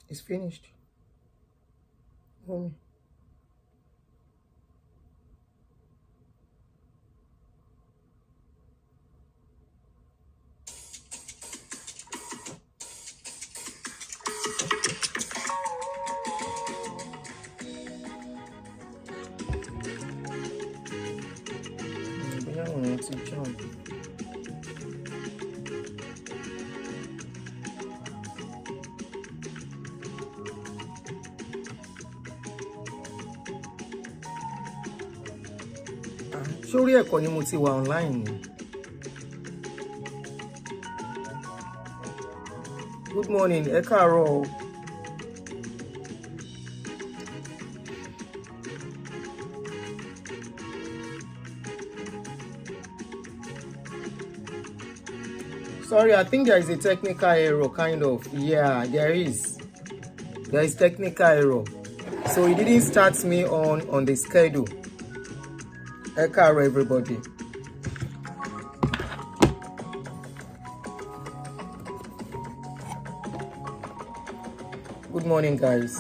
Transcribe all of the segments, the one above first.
It's finished. Mommy. Sórí ẹ̀kọ́ ni mo ti wà online ni. Good morning, ẹ káàárọ̀ o. Sorry, I think there is a technical error, kind of. Yeah, there is. There is technical error. So it didn't start me on the schedule. Ẹ káàárọ̀, everybody. Good morning, guys.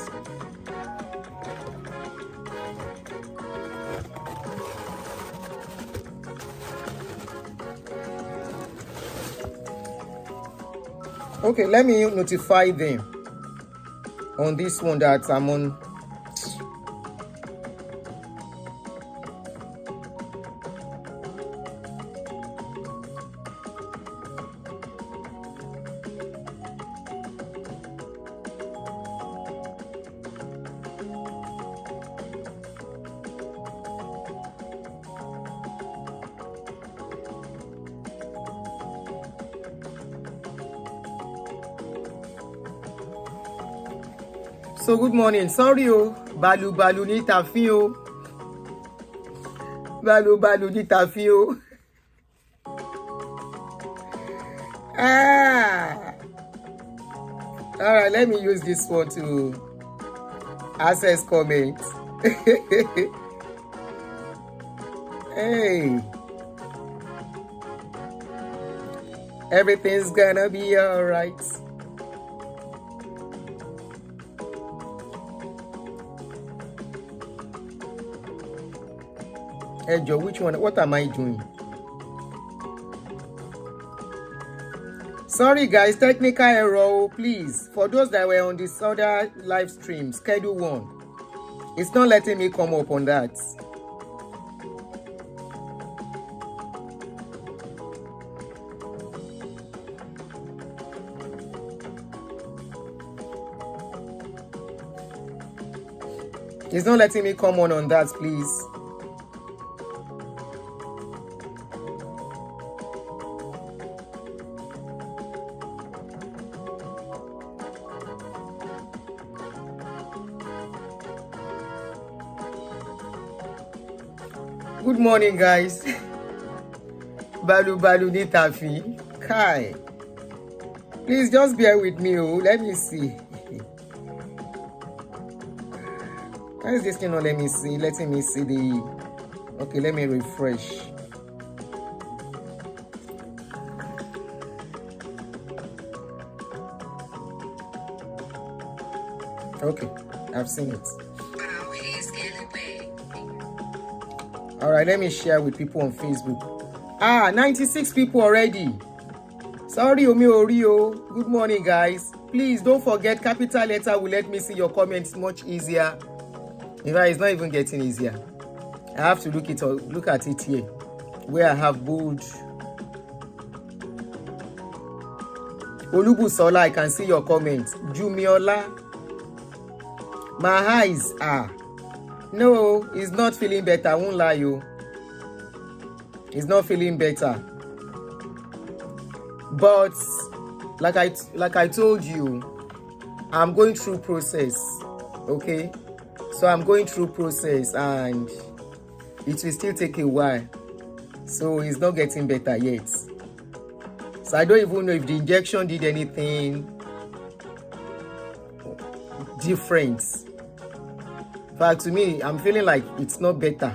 Okay, let me notify them on this one that I'm on. So good morning. Sorry o, balu ni tàfin o. Balu ni tàfin o. All right, let me use this one to access comments. Hey. Everything's gonna be all right. Hey Joe, which one? What am I doing? Sorry guys, technical error, please. For those that were on this other live stream, schedule 1. It's not letting me come up on that. It's not letting me come on that, please. Good morning, guys. Balu ni tàfin. Kai. Please just bear with me. Oh, let me see. Why is this thing not letting me see? Letting me see the. Okay, let me refresh. Okay, I've seen it. All right, let me share with people on Facebook. 96 people already. Sorry, Omi Orio. Good morning, guys. Please don't forget, capital letter will let me see your comments much easier. In fact, it's not even getting easier. I have to look at it here, where I have bold. Olubusola, I can see your comments. Jumiola, my eyes are. No, he's not feeling better. I won't lie you. He's not feeling better. But like I told you, I'm going through process. Okay? So I'm going through process and it will still take a while. So he's not getting better yet. So I don't even know if the injection did anything different. But to me, I'm feeling like it's not better.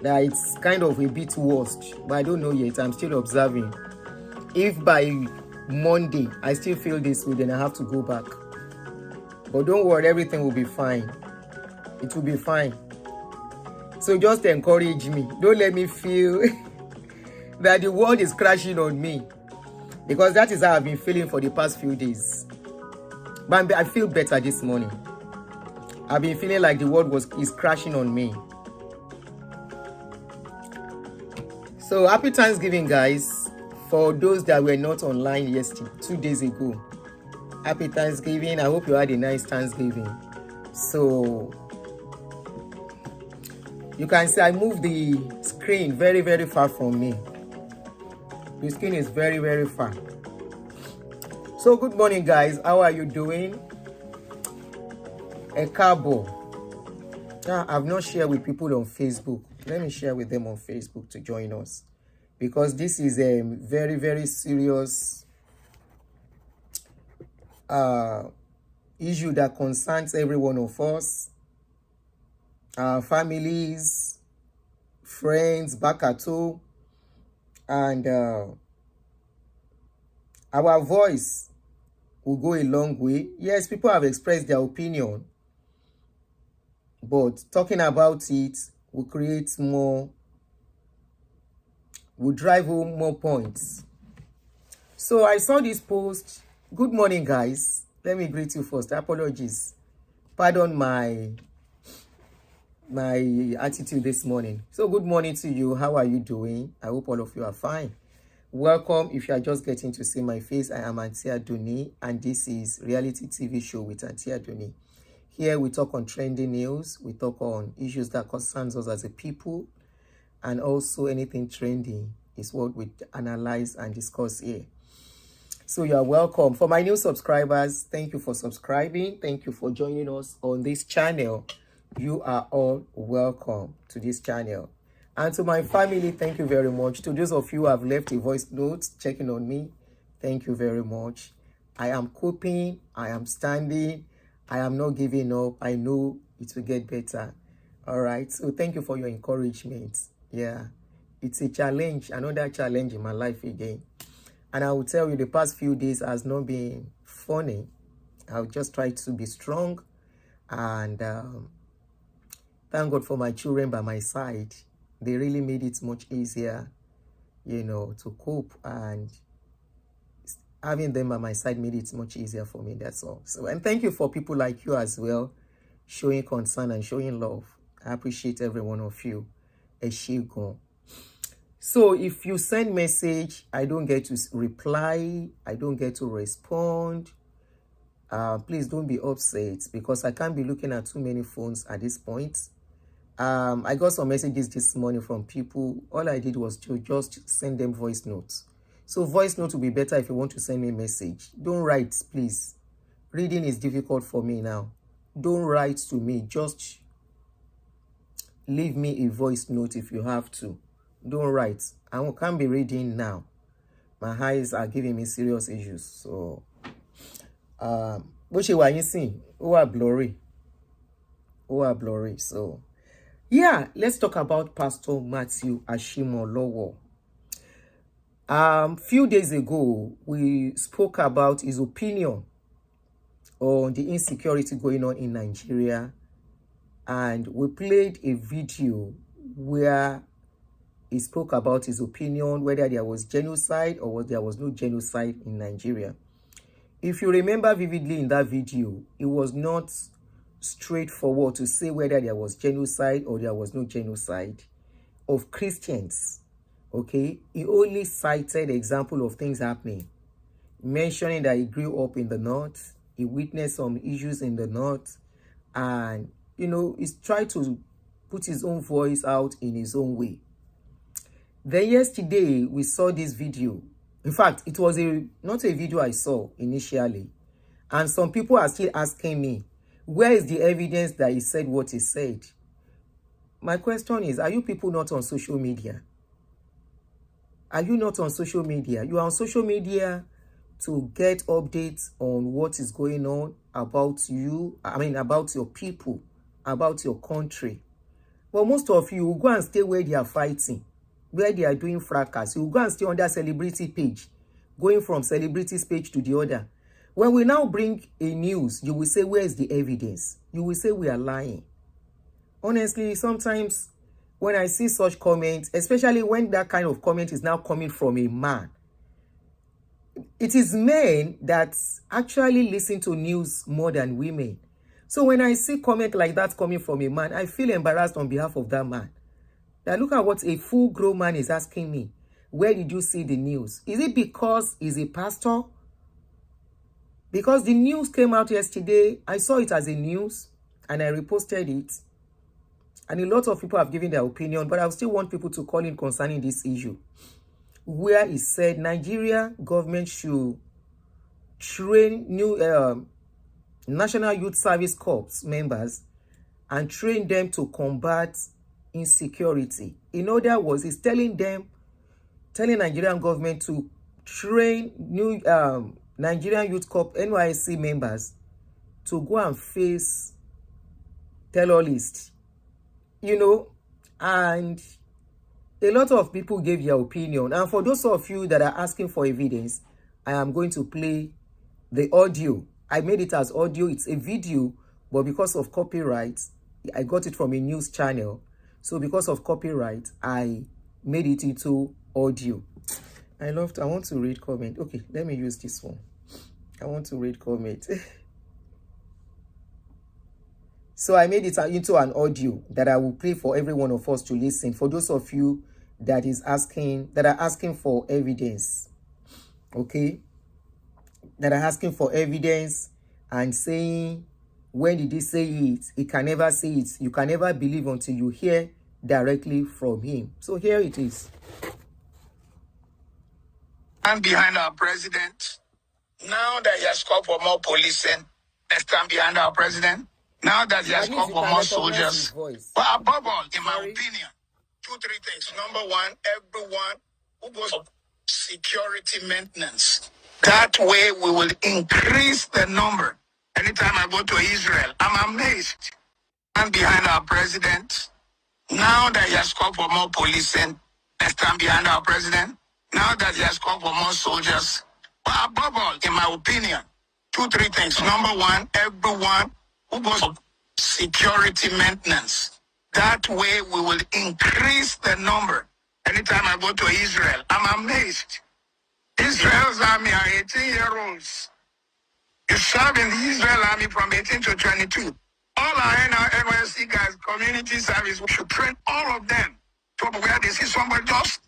That it's kind of a bit worse. But I don't know yet. I'm still observing. If by Monday I still feel this way, then I have to go back. But don't worry, everything will be fine. It will be fine. So just encourage me. Don't let me feel that the world is crashing on me, because that is how I've been feeling for the past few days. But I feel better this morning. I've been feeling like the world is crashing on me. So happy Thanksgiving, guys. For those that were not online yesterday, 2 days ago, happy Thanksgiving. I hope you had a nice Thanksgiving. So you can see I moved the screen very, very far from me. The screen is very, very far. So good morning, guys. How are you doing? A cabo. I've not shared with people on Facebook. Let me share with them on Facebook to join us, because this is a very, very serious issue that concerns every one of us, our families, friends, back at home, and our voice will go a long way. Yes, people have expressed their opinion, but talking about it will create more, will drive home more points. So I saw this post. Good morning, guys. Let me greet you first. Apologies. Pardon my attitude this morning. So good morning to you. How are you doing? I hope all of you are fine. Welcome. If you are just getting to see my face, I am Auntie Adoni, and this is Reality TV Show with Auntie Adoni. Here we talk on trending news, we talk on issues that concerns us as a people, and also anything trending is what we analyze and discuss here. So you are welcome. For my new subscribers, thank you for subscribing. Thank you for joining us on this channel. You are all welcome to this channel. And to my family, thank you very much. To those of you who have left a voice note checking on me, thank you very much. I am coping. I am standing. I am not giving up. I know it will get better. All right. So thank you for your encouragement. Yeah. It's a challenge, another challenge in my life again. And I will tell you, the past few days has not been funny. I'll just try to be strong. And thank God for my children by my side. They really made it much easier, you know, to cope, and having them by my side made it much easier for me. That's all. So, and thank you for people like you as well, showing concern and showing love. I appreciate every one of you. Eshigon. So if you send message, I don't get to reply, I don't get to respond, please don't be upset, because I can't be looking at too many phones at this point. I got some messages this morning from people. All I did was to just send them voice notes. So voice note will be better if you want to send me a message. Don't write, please. Reading is difficult for me now. Don't write to me. Just leave me a voice note if you have to. Don't write. I can't be reading now. My eyes are giving me serious issues. So, what you want you see? Who are blurry? Who are blurry? So, yeah, let's talk about Pastor Ashimolowo. Few days ago, we spoke about his opinion on the insecurity going on in Nigeria, and we played a video where he spoke about his opinion, whether there was genocide or whether there was no genocide in Nigeria. If you remember vividly in that video, it was not straightforward to say whether there was genocide or there was no genocide of Christians. Okay, he only cited example of things happening, mentioning that he grew up in the north, he witnessed some issues in the north, and you know, he's tried to put his own voice out in his own way. Then yesterday we saw this video. In fact, it was not a video I saw initially, and some people are still asking me, where is the evidence that he said what he said? My question is, are you people not on social media? Are you not on social media? You are on social media to get updates on what is going on about you, about your people, about your country. But most of you will go and stay where they are fighting, where they are doing fracas. You will go and stay on that celebrity page, going from celebrity's page to the other. When we now bring a news, you will say, where is the evidence? You will say we are lying. Honestly, sometimes when I see such comments, especially when that kind of comment is now coming from a man, it is men that actually listen to news more than women. So when I see comment like that coming from a man, I feel embarrassed on behalf of that man. Now look at what a full-grown man is asking me. Where did you see the news? Is it because he's a pastor? Because the news came out yesterday, I saw it as a news and I reposted it. And a lot of people have given their opinion, but I still want people to call in concerning this issue, where it said Nigeria government should train new National Youth Service Corps members and train them to combat insecurity. In other words, it's telling Nigerian government to train new Nigerian Youth Corps NYSC members to go and face terrorists, and a lot of people gave their opinion. And for those of you that are asking for evidence, I am going to play the audio. I made it as audio. It's a video, but because of copyright, I got it from a news channel. So because of copyright, I made it into audio. I want to read comment. Okay, let me use this one. I want to read comment. So I made it into an audio that I will play for every one of us to listen. For those of you that are asking for evidence, okay, that are asking for evidence and saying, when did he say it? He can never say it. You can never believe until you hear directly from him. So here it is. Stand behind our president. Now that he has called for more policing, let's stand behind our president. Now that he has called for more soldiers. But above all, in my opinion, 2-3 things. Number one, everyone who goes for security maintenance. That way we will increase the number. Anytime I go to Israel, I'm amazed. Stand behind our president. Now that he has called for more policing, let's stand behind our president. Now that he has called for more soldiers. But above all, in my opinion, 2-3 things. Number one, everyone who goes for security maintenance. That way we will increase the number. Anytime I go to Israel, I'm amazed. Israel's army are 18-year-olds. You serve in the Israel army from 18 to 22. All our NYSC guys, community service, we should train all of them to where they see somebody just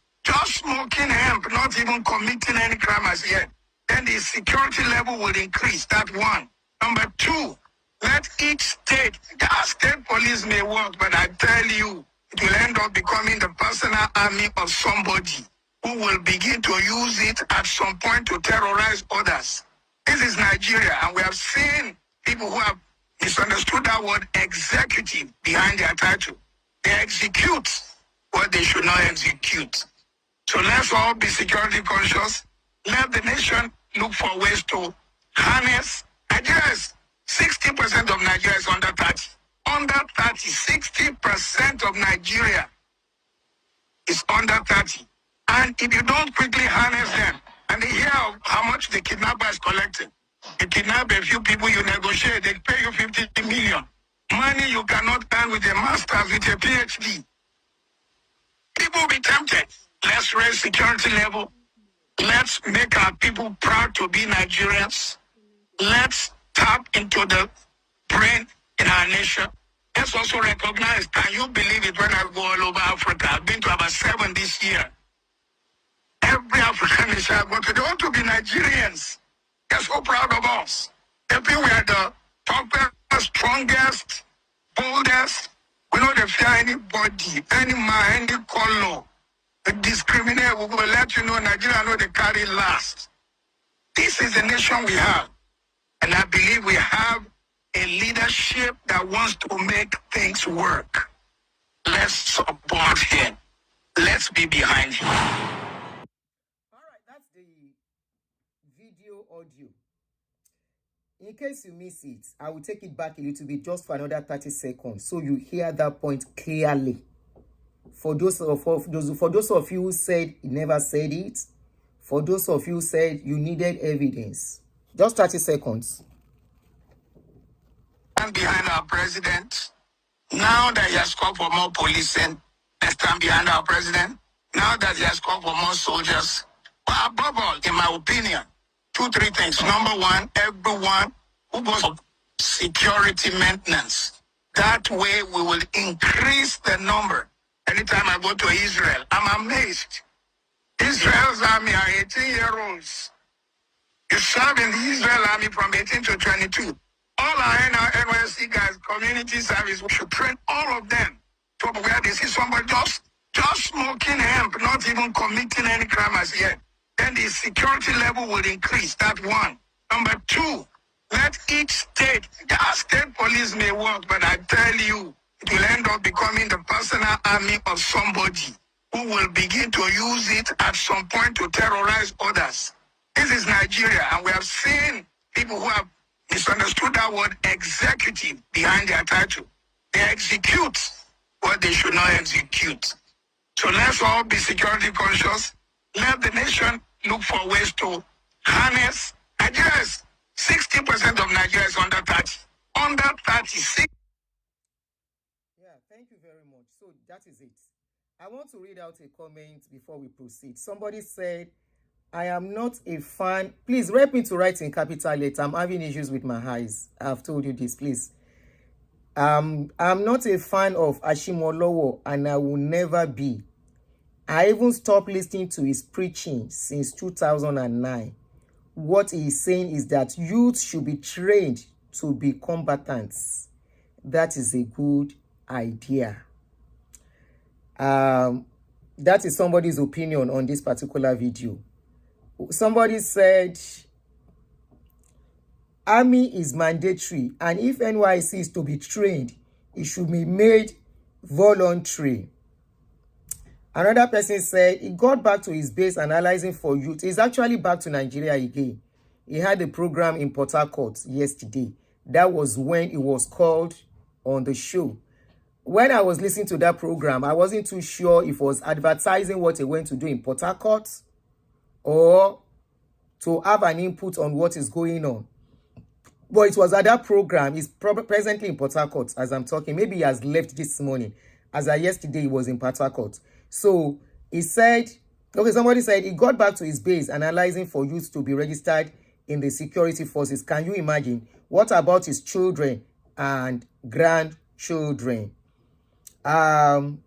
smoking hemp, not even committing any crime as yet. Then the security level will increase. That's one. Number two, let each state police may work, but I tell you, it will end up becoming the personal army of somebody who will begin to use it at some point to terrorize others. This is Nigeria, and we have seen people who have misunderstood that word executive behind their title. They execute what they should not execute. So let's all be security conscious. Let the nation look for ways to harness. Nigeria is 60% of Nigeria is under 30. Under 30, 60% of Nigeria is under 30. And if you don't quickly harness them, and they hear of how much the kidnapper is collecting, you kidnap a few people, you negotiate, they pay you 50 million. Money you cannot earn with a master's, with a PhD. People will be tempted. Let's raise security level. Let's make our people proud to be Nigerians. Let's tap into the brain in our nation. Let's also recognize, can you believe it, when I go all over Africa, I've been to about 7 this year. Every African nation I go to, they want to be Nigerians. They're so proud of us. They feel we are the toughest, strongest, boldest. We don't fear anybody, any man, any color. The discriminate, we will let you know Nigeria know they carry last. This is the nation we have. And I believe we have a leadership that wants to make things work. Let's support him. Let's be behind him. All right, that's the video audio. In case you miss it, I will take it back a little bit just for another 30 seconds so you hear that point clearly. For those of you who said he never said it, for those of you who said you needed evidence, Just 30 seconds. Stand behind our president. Now that he has called for more policing, let's stand behind our president. Now that he has called for more soldiers. But above all, in my opinion, 3 things. Number one, everyone who goes for security maintenance. That way we will increase the number. Anytime I go to Israel, I'm amazed. Israel's army are 18-year-olds. You serve in the Israel army from 18 to 22. All our NYSC guys, community service, we should train all of them to where they see somebody just smoking hemp, not even committing any crime as yet. Then the security level will increase. That's one. Number two, let each state, our state police may work, but I tell you, it will end up becoming the personal army of somebody who will begin to use it at some point to terrorize others. This is Nigeria, and we have seen people who have misunderstood that word executive behind their title. They execute what they should not execute. So let's all be security conscious. Let the nation look for ways to harness. Nigeria is 60% of Nigeria is under 30. Under 36. Yeah, thank you very much. So that is it. I want to read out a comment before we proceed. Somebody said, I am not a fan. Please help me to write in capital letter. I'm having issues with my eyes. I've told you this, please. I'm not a fan of Ashimolowo, and I will never be. I even stopped listening to his preaching since 2009. What he is saying is that youth should be trained to be combatants. That is a good idea. That is somebody's opinion on this particular video. Somebody said, army is mandatory, and if NYSC is to be trained, it should be made voluntary. Another person said he got back to his base analyzing for youth. He's actually back to Nigeria again. He had a program in Port Harcourt yesterday. That was when he was called on the show. When I was listening to that program, I wasn't too sure if it was advertising what he went to do in Port Harcourt or to have an input on what is going on. But it was at that program. He's presently in Port Harcourt as I'm talking. Maybe he has left this morning. As of yesterday, he was in Port Harcourt. So he said, okay, somebody said he got back to his base analyzing for youth to be registered in the security forces. Can you imagine? What about his children and grandchildren? Sorry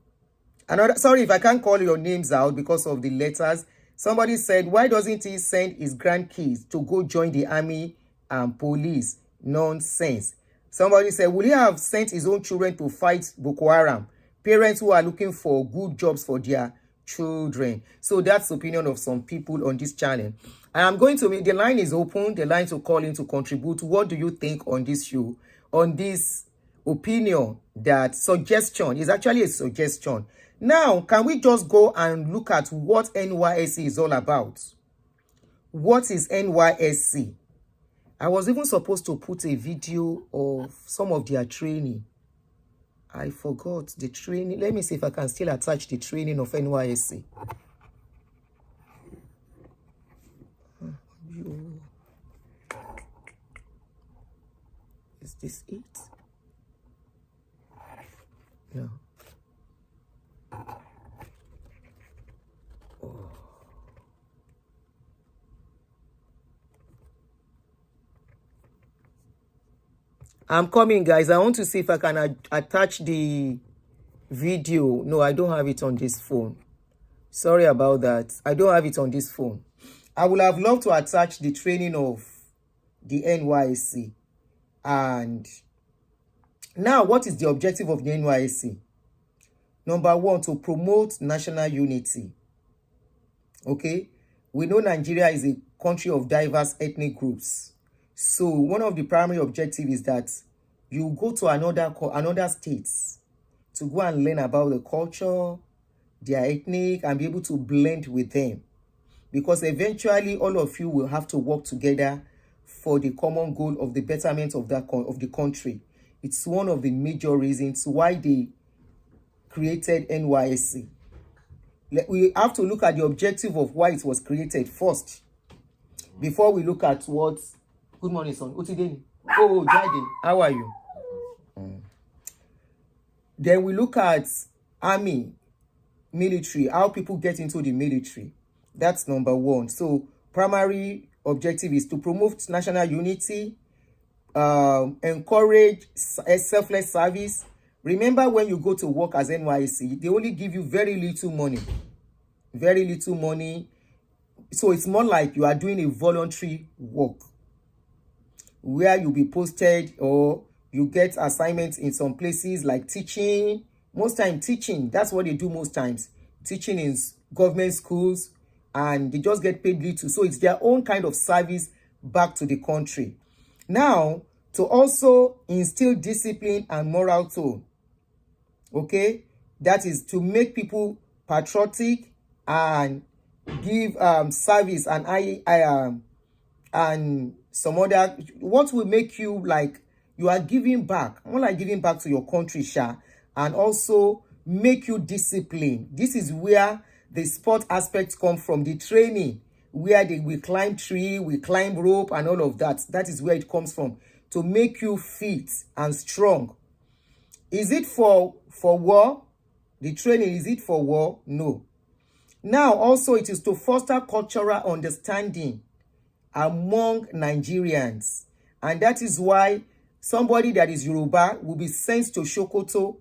if I can't call your names out because of the letters. Somebody said, why doesn't he send his grandkids to go join the army and police? Nonsense. Somebody said, will he have sent his own children to fight Boko Haram? Parents who are looking for good jobs for their children. So that's the opinion of some people on this channel. I am going to make, the line is open, the line to call in to contribute. What do you think on this show? On this opinion, that suggestion is actually a suggestion. Now, can we just go and look at what NYSC is all about? What is NYSC? I was even supposed to put a video of some of their training. I forgot the training. Let me see if I can still attach the training of NYSC. Is this it? No. Oh. I'm coming, guys. I want to see if I can attach the video. No, I don't have it on this phone. Sorry about that. I don't have it on this phone. I would have loved to attach the training of the NYSC. And now, what is the objective of the NYSC? Number one, to promote national unity. Okay? We know Nigeria is a country of diverse ethnic groups. So one of the primary objectives is that you go to another states to go and learn about the culture, their ethnic, and be able to blend with them. Because eventually all of you will have to work together for the common goal of the betterment of the country. It's one of the major reasons why they created NYSC. We have to look at the objective of why it was created first, before we look at what Good morning, son. Oh, Jaden, how are you? Then we look at army, military, how people get into the military. That's number one. So primary objective is to promote national unity, encourage selfless service. Remember, when you go to work as Nysc, they only give you very little money. So it's more like you are doing a voluntary work where you'll be posted, or you get assignments in some places like teaching. Most time teaching, that's what they do most times. Teaching in government schools, and they just get paid little. So it's their own kind of service back to the country. Now, to also instill discipline and moral tone. Okay? That is to make people patriotic and give service and some other, what will make you like you are giving back, more like giving back to your country, and also make you disciplined. This is where the sport aspects come from, the training, where we climb tree, we climb rope and all of that. That is where it comes from, to make you fit and strong. Is it for war? The training, is it for war? No. Now, also, it is to foster cultural understanding among Nigerians. And that is why somebody that is Yoruba will be sent to Sokoto.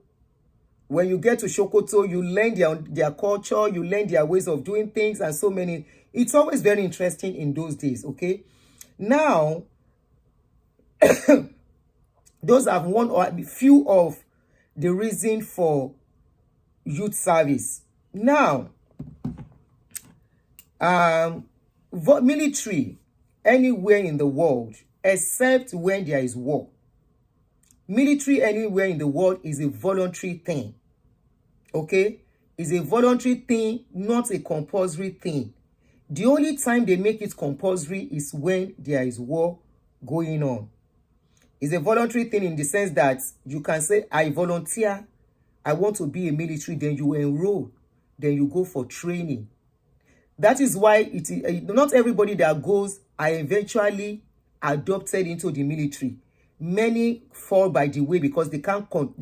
When you get to Sokoto, you learn their culture, you learn their ways of doing things, and so many. It's always very interesting in those days, okay? Now, those are one or a few of the reason for youth service. Now, military anywhere in the world, except when there is war. Military anywhere in the world is a voluntary thing. Okay? It's a voluntary thing, not a compulsory thing. The only time they make it compulsory is when there is war going on. It's a voluntary thing in the sense that you can say, I volunteer, I want to be a military, then you enroll, then you go for training. That is why not everybody that goes are eventually adopted into the military. Many fall by the way because they can't go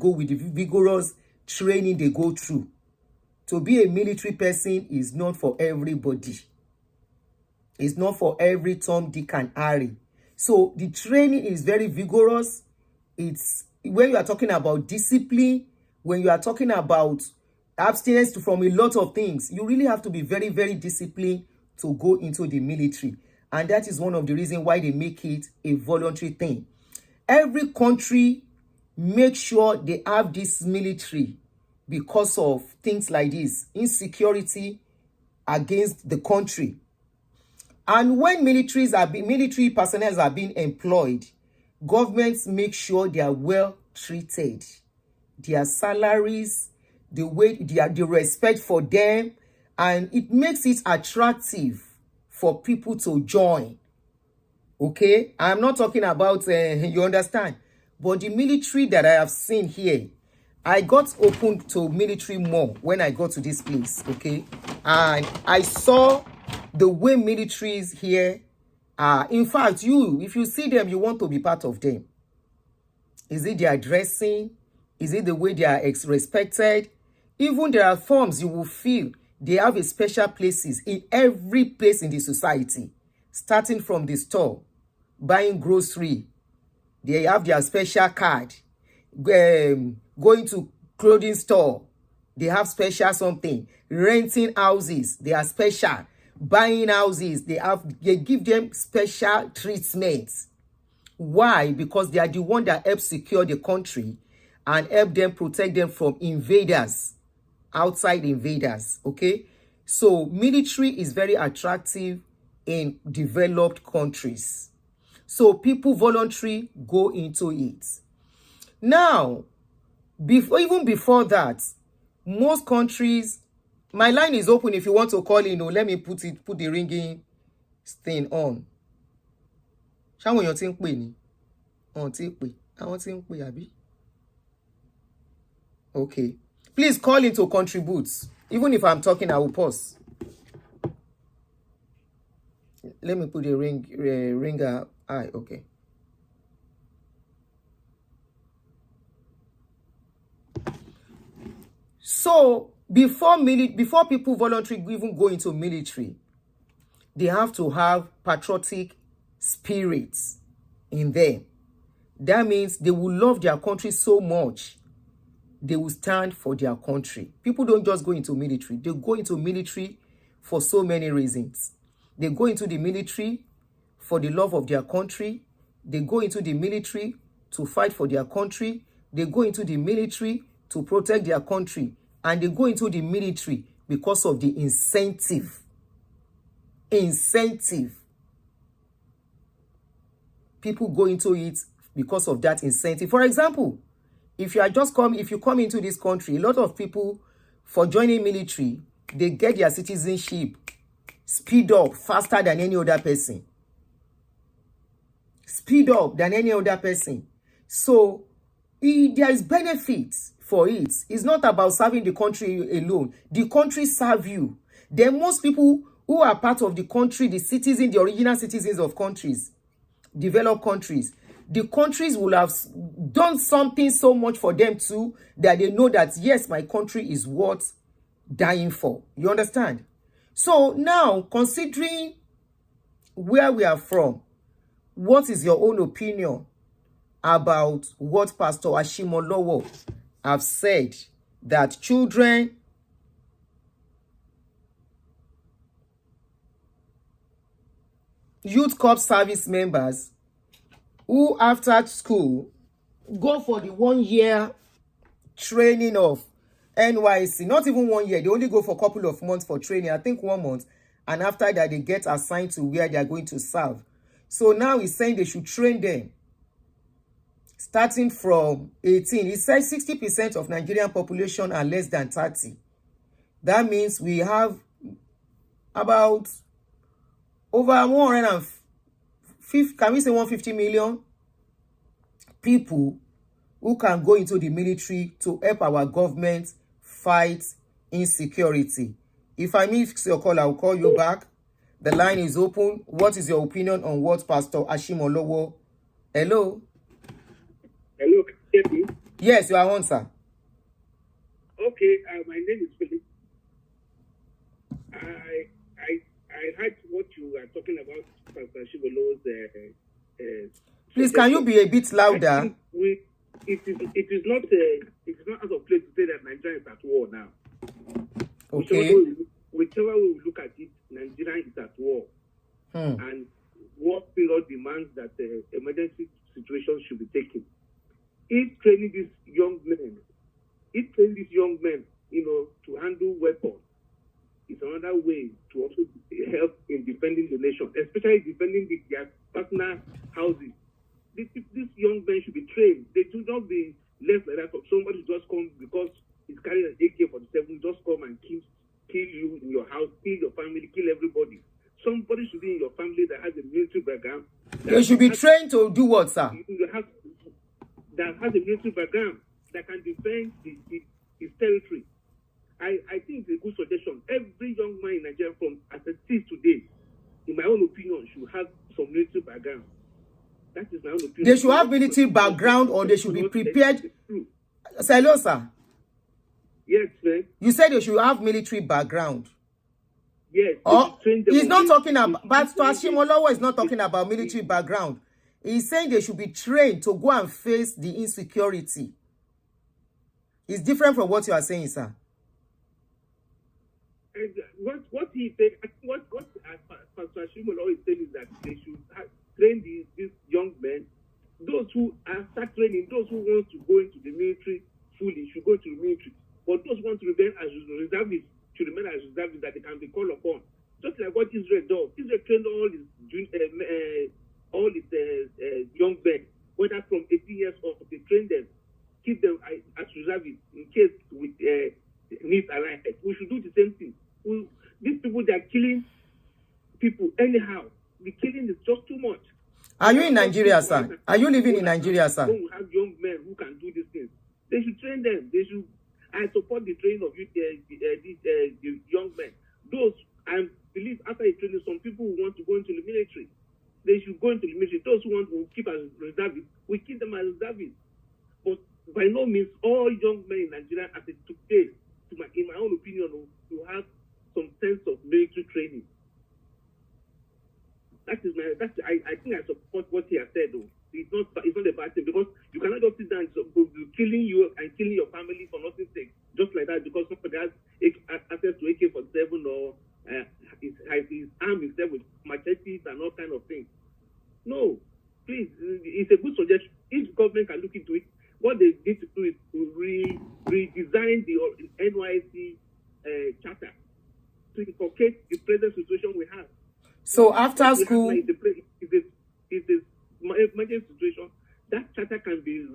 with the vigorous training they go through. To be a military person is not for everybody. It's not for every Tom, Dick, and Harry. So the training is very vigorous. It's when you are talking about discipline, when you are talking about abstinence from a lot of things, you really have to be very, very disciplined to go into the military. And that is one of the reasons why they make it a voluntary thing. Every country makes sure they have this military because of things like this, insecurity against the country. And when military personnel are being employed, governments make sure they are well treated. Their salaries, the respect for them, and it makes it attractive for people to join. Okay? I'm not talking about, you understand, but the military that I have seen here, I got open to military more when I got to this place, okay? And I saw the way militaries here are. In fact, if you see them, you want to be part of them. Is it their dressing? Is it the way they are respected? Even there are forms you will feel they have a special places in every place in the society. Starting from the store, buying grocery, they have their special card. Going to clothing store, they have special something. Renting houses, they are special. Buying houses, they give them special treatments. Why? Because they are the one that help secure the country and help them protect them from invaders, outside invaders. Okay, so military is very attractive in developed countries. So people voluntarily go into it. Now, even before that, most countries, my line is open if you want to call in. Let me put the ringing thing on. Ṣáwọn èèyàn tí ń pè ní? Wọ́n tí ń pè. Àwọn tí ń pè àbí? Okay. Please call in to contribute. Even if I'm talking, I will pause. Let me put the ringer Okay. So before people voluntarily even go into military, they have to have patriotic spirits in them. That means they will love their country so much, they will stand for their country. People don't just go into military. They go into military for so many reasons. They go into the military for the love of their country. They go into the military to fight for their country. They go into the military to protect their country. And they go into the military because of the incentive. People go into it because of that incentive. For example, if you come into this country, a lot of people, for joining military, they get their citizenship speed up faster than any other person. So there is benefits for it. It's not about serving the country alone. The country serve you. Then most people who are part of the country, the original citizens of countries, developed countries, the countries will have done something so much for them too, that they know that, yes, my country is worth dying for. You understand? So now, considering where we are from, what is your own opinion about what Pastor Ashimolowo have said, that children youth corps service members who after school go for the 1 year training of Nysc, not even 1 year, they only go for a couple of months for training, I think 1 month, and after that they get assigned to where they are going to serve. So now he's saying they should train them starting from 18. He says 60% of Nigerian population are less than 30. That means we have about over 150, can we say 150 million people who can go into the military to help our government fight insecurity. If I miss your call, I'll call you back. The line is open. What is your opinion on what Pastor Ashimolowo? Hello? Hello, can you hear me? Yes, you are on, sir. Okay, my name is Philip. I heard what you are talking about, Pastor Ashimolowo's. Please, can you be a bit louder? It is not out of place to say that Nigeria is at war now. Okay. Whichever way we look at it, Nigeria is at war. And war period demands that emergency situations should be taken. If training these young men, to handle weapons, is another way to also help in defending the nation, especially defending their personal houses. These young men should be trained. They should not be left like that. Somebody just come because he's carrying an AK-47, just come and kill you in your house, kill your family, kill everybody. Somebody should be in your family that has a military background. They should be trained to do what, sir? That has a military background that can defend his territory. I think it's a good suggestion. Every young man in Nigeria, from as it is today, in my own opinion, should have some military background. That is my own opinion. They should have military background, or they should be prepared. Hello, sir. Yes, sir. You said they should have military background. Yes. He's not talking about, Pastor Ashimolowo is not talking about military background. He's saying they should be trained to go and face the insecurity. It's different from what you are saying, sir. What he said, what Pastor Ashimolowo is saying is that they should train these young men. Those who are start training, those who want to go into the military fully should go to the military. But those who want to remain as reservists should remain as reservists, that they can be called upon. Just like what Israel does. Israel trained all its young men, whether from 18 years old, they train them, keep them as reservists in case with needs arise. We should do the same thing. These people, they are killing people anyhow. The killing is just too much. Are you in Nigeria, sir? Are you living in Nigeria, sir? We have young men who can do these things. They should train them. I support the training of these young men. Those, I believe, after the training, some people who want to go into the military, they should go into the military. those who want to keep as reservists, we keep them as reservists. But by no means all young men in Nigeria, as it today, in my own opinion, to have some sense of military training. I think I support what he has said, though. It's not a bad thing, because you cannot just sit down and killing you and killing your family for nothing's sake, just like that, because somebody has access to AK-47 or his arm himself with machetes and all kind of things. No, please, it's a good suggestion. If government can look into it, what they need to do is to redesign the Nysc charter to inculcate the present situation we have. So after school, it's a emergency situation. That charter can be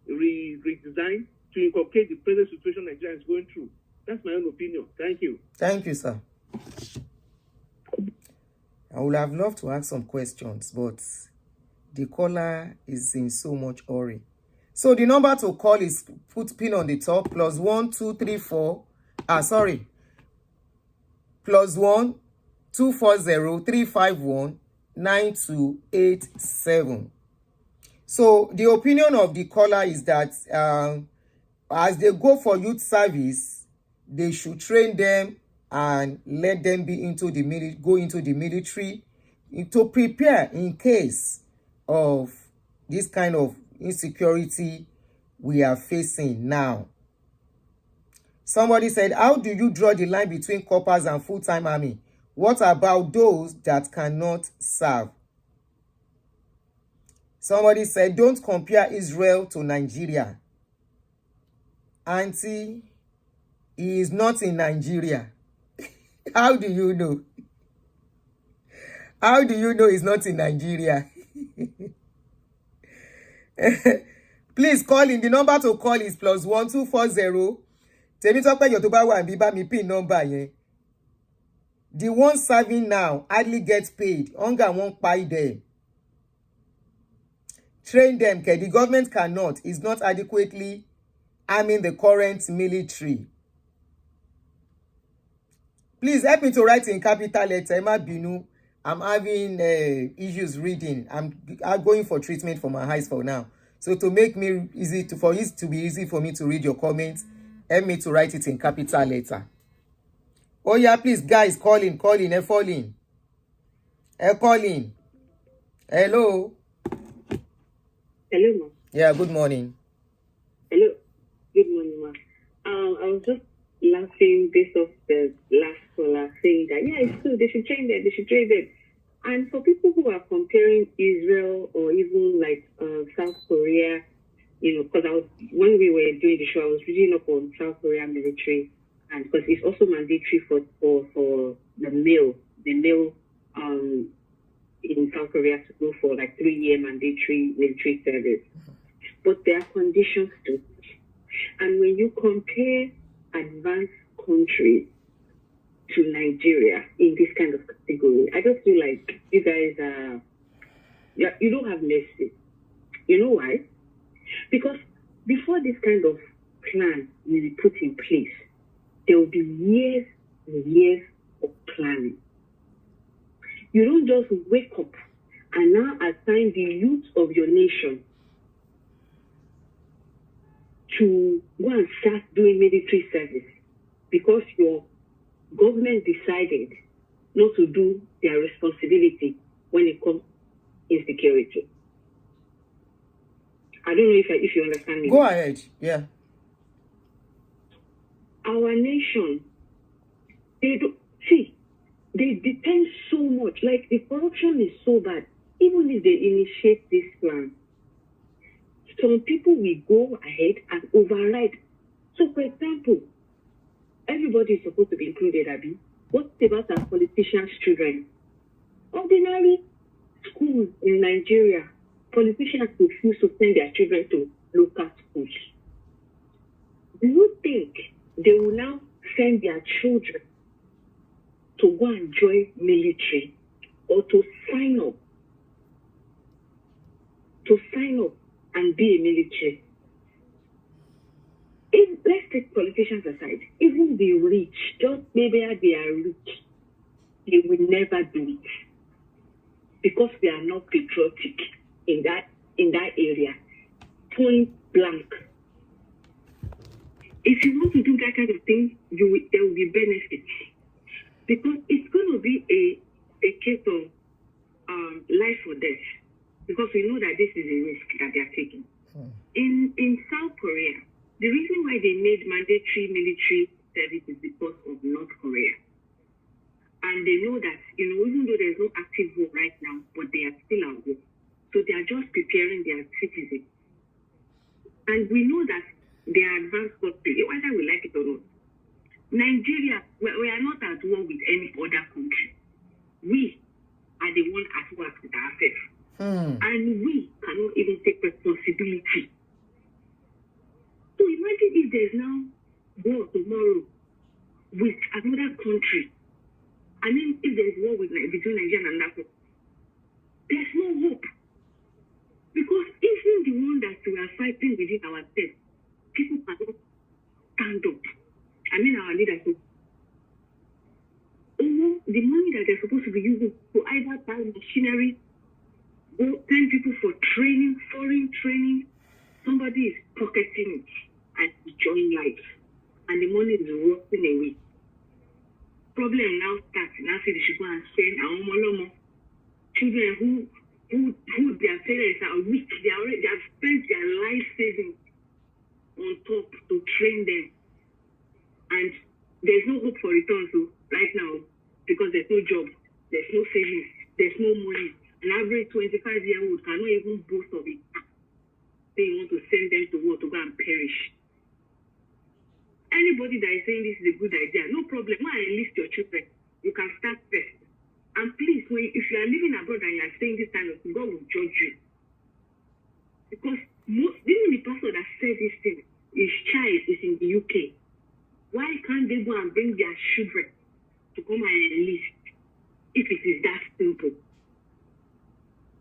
redesigned to inculcate the present situation Nigeria is going through. That's my own opinion. Thank you. Thank you, sir. I would have loved to ask some questions, but the caller is in so much hurry. So the number to call is put pin on the top, +1 234. +1 240 351 9287. So the opinion of the caller is that as they go for youth service, they should train them and let them be go into the military to prepare in case of this kind of insecurity we are facing now. Somebody said, how do you draw the line between corpers and full-time army? What about those that cannot serve? Somebody said, don't compare Israel to Nigeria. Auntie, he is not in Nigeria. How do you know? How do you know he's not in Nigeria? Please call in. The number to call is +1 240. Temitope Yotoba wa and Biba mi pin number yen. The one serving now hardly gets paid. Hunger won't pay them. Train them. Okay? The government cannot. It's not adequately arming the current military. Please help me to write in capital letter. Emma Binu. I'm having issues reading. I'm going for treatment for my eyes for now. So to make me easy for it to be easy for me to read your comments, help me to write it in capital letter. Oh yeah, please guys, call in, call in. Hello. Hello, ma. Yeah, good morning. Hello. Good morning, ma. I was just laughing based off the last caller saying that, yeah, it's true, they should train them. And for people who are comparing Israel or even like South Korea, you know, because when we were doing the show, I was reading up on South Korea military, and because it's also mandatory for the male in South Korea to go for like 3-year mandatory military service. But there are conditions to it. And when you compare advanced countries to Nigeria in this kind of category, I just feel like you guys you don't have mercy. You know why? Because before this kind of plan will be put in place, there will be years and years of planning. You don't just wake up and now assign the youth of your nation to go and start doing military service because your government decided not to do their responsibility when it comes to insecurity. I don't know if you understand me. Go ahead. Yeah. Our nation, they depend so much. Like the corruption is so bad. Even if they initiate this plan, some people will go ahead and override. So, for example, everybody is supposed to be included, Abby. What about our politicians' children? Ordinary schools in Nigeria, politicians refuse to send their children to local schools. Do you think they will now send their children to go and join military or to sign up and be a military? Let's take politicians aside. Even the rich, just maybe they are rich, they will never do it. because we are not patriotic in that area. Point blank. If you want to do that kind of thing, there will be benefits, because it's going to be a case of life or death, because we know that this is a risk that they are taking. In South Korea, the reason why they made mandatory military service is because of North Korea. And they know that, even though there's no active war right now, but they are still at war. So they are just preparing their citizens. And we know that they are advanced country, whether we like it or not. Nigeria, we are not at war with any other country. We are the one at war with ourselves. And we cannot even take responsibility. So imagine if there's now war tomorrow with another country. And then if there's war between Nigeria and that, there's no hope. Because even the one that we are fighting within ourselves, people cannot stand up. I mean, our leaders. The money that they're supposed to be using to either buy machinery, or send people for training, foreign training, somebody is pocketing it and enjoying life. And the money is rotting away. Problem now starts. Now say they should go and send our molomo children who their parents are weak. They have spent their life savings on top to train them. And there's no hope for return right now, because there's no job, there's no savings, there's no money. An average 25-year-old cannot even boast of it. They want to send them to war to go and perish. Anybody that is saying this is a good idea, no problem. When I enlist your children, you can start first. And please, if you are living abroad and you are saying this kind of thing, God will judge you. Because even the pastor that said this thing, his child is in the UK. Why can't they go and bring their children to come and enlist if it is that simple?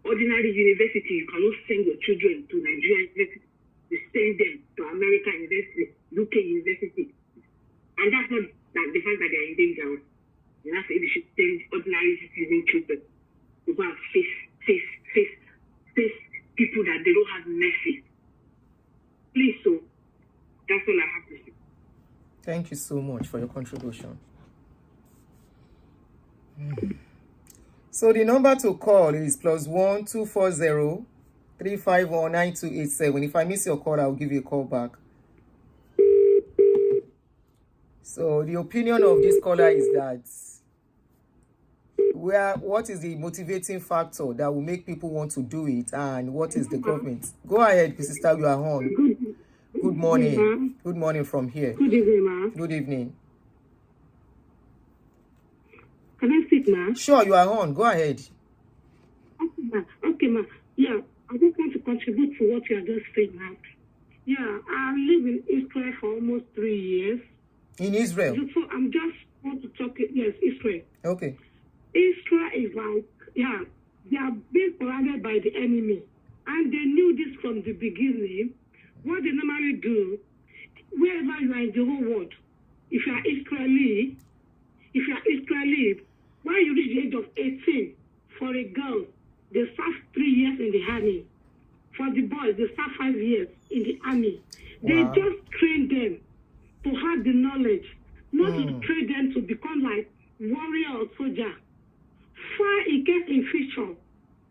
Ordinary university, you cannot send your children to Nigerian university. You send them to American university, UK university. And that's not the fact that they are in danger. And that's why they should send ordinary citizen children to go and face people that they don't have mercy. Please, so that's all I have to say. Thank you so much for your contribution. So the number to call is +1 240 351 9287. If I miss your call, I'll give you a call back. So the opinion of this caller is that what is the motivating factor that will make people want to do it, and what is the government? Go ahead, sister, you are on. Good morning. Good morning from here. Good evening, ma. Good evening. Can I speak, ma? Sure, you are on. Go ahead. Okay, ma. Yeah, I just want to contribute to what you are just saying now. Yeah, I live in Israel for almost 3 years. In Israel? So I'm just want to talk. Yes, Israel. Okay. Israel is like, yeah, they are being surrounded by the enemy. And they knew this from the beginning. What they normally do, wherever you are in the whole world, if you are Israeli, when you reach the age of 18, for a girl, they serve 3 years in the army. For the boys, they serve 5 years in the army. They just train them to have the knowledge, not to train them to become like warrior or soldier. Fine, in case in future,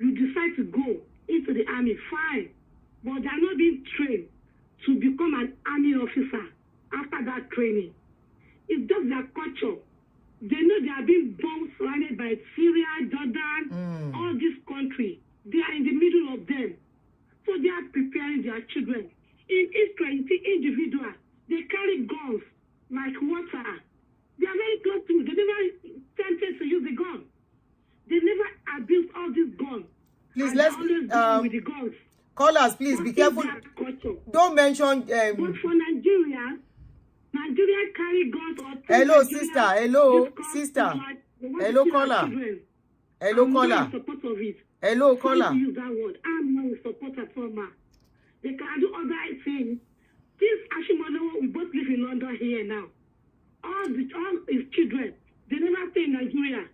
you decide to go into the army, fine. But they are not being trained to become an army officer after that training. It's just their culture. They know they are being bombed, surrounded by Syria, Jordan, all these countries. They are in the middle of them. So they are preparing their children. In Israel, you see individuals, they carry guns like water. They are very close to it. They never tempted to use the gun. They never abuse all these guns. Please, let's with the guns. Callers, please be careful. Don't mention. But for Nigeria carry guns or. Hello, sister. Hello, sister. Hello, caller. Hello, caller. I'm not in support of it. Hello, caller. Use that word. I'm not in support at all, ma. They can do other things. This Ashimolowo, we both live in London here now. All his children, they never stay in Nigeria.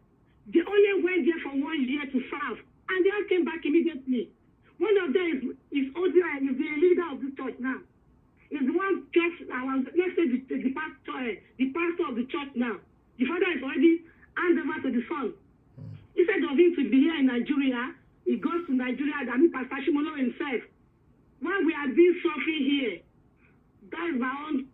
They only went there for 1 year to serve And they all came back immediately. One of them is Ozira, is the leader of the church now. Is the one just, let's say the pastor of the church now. The father is already handed over to the son. Instead of him to be here in Nigeria, he goes to Nigeria, Pastor Ashimolowo himself. While we are being suffering here, that is my own,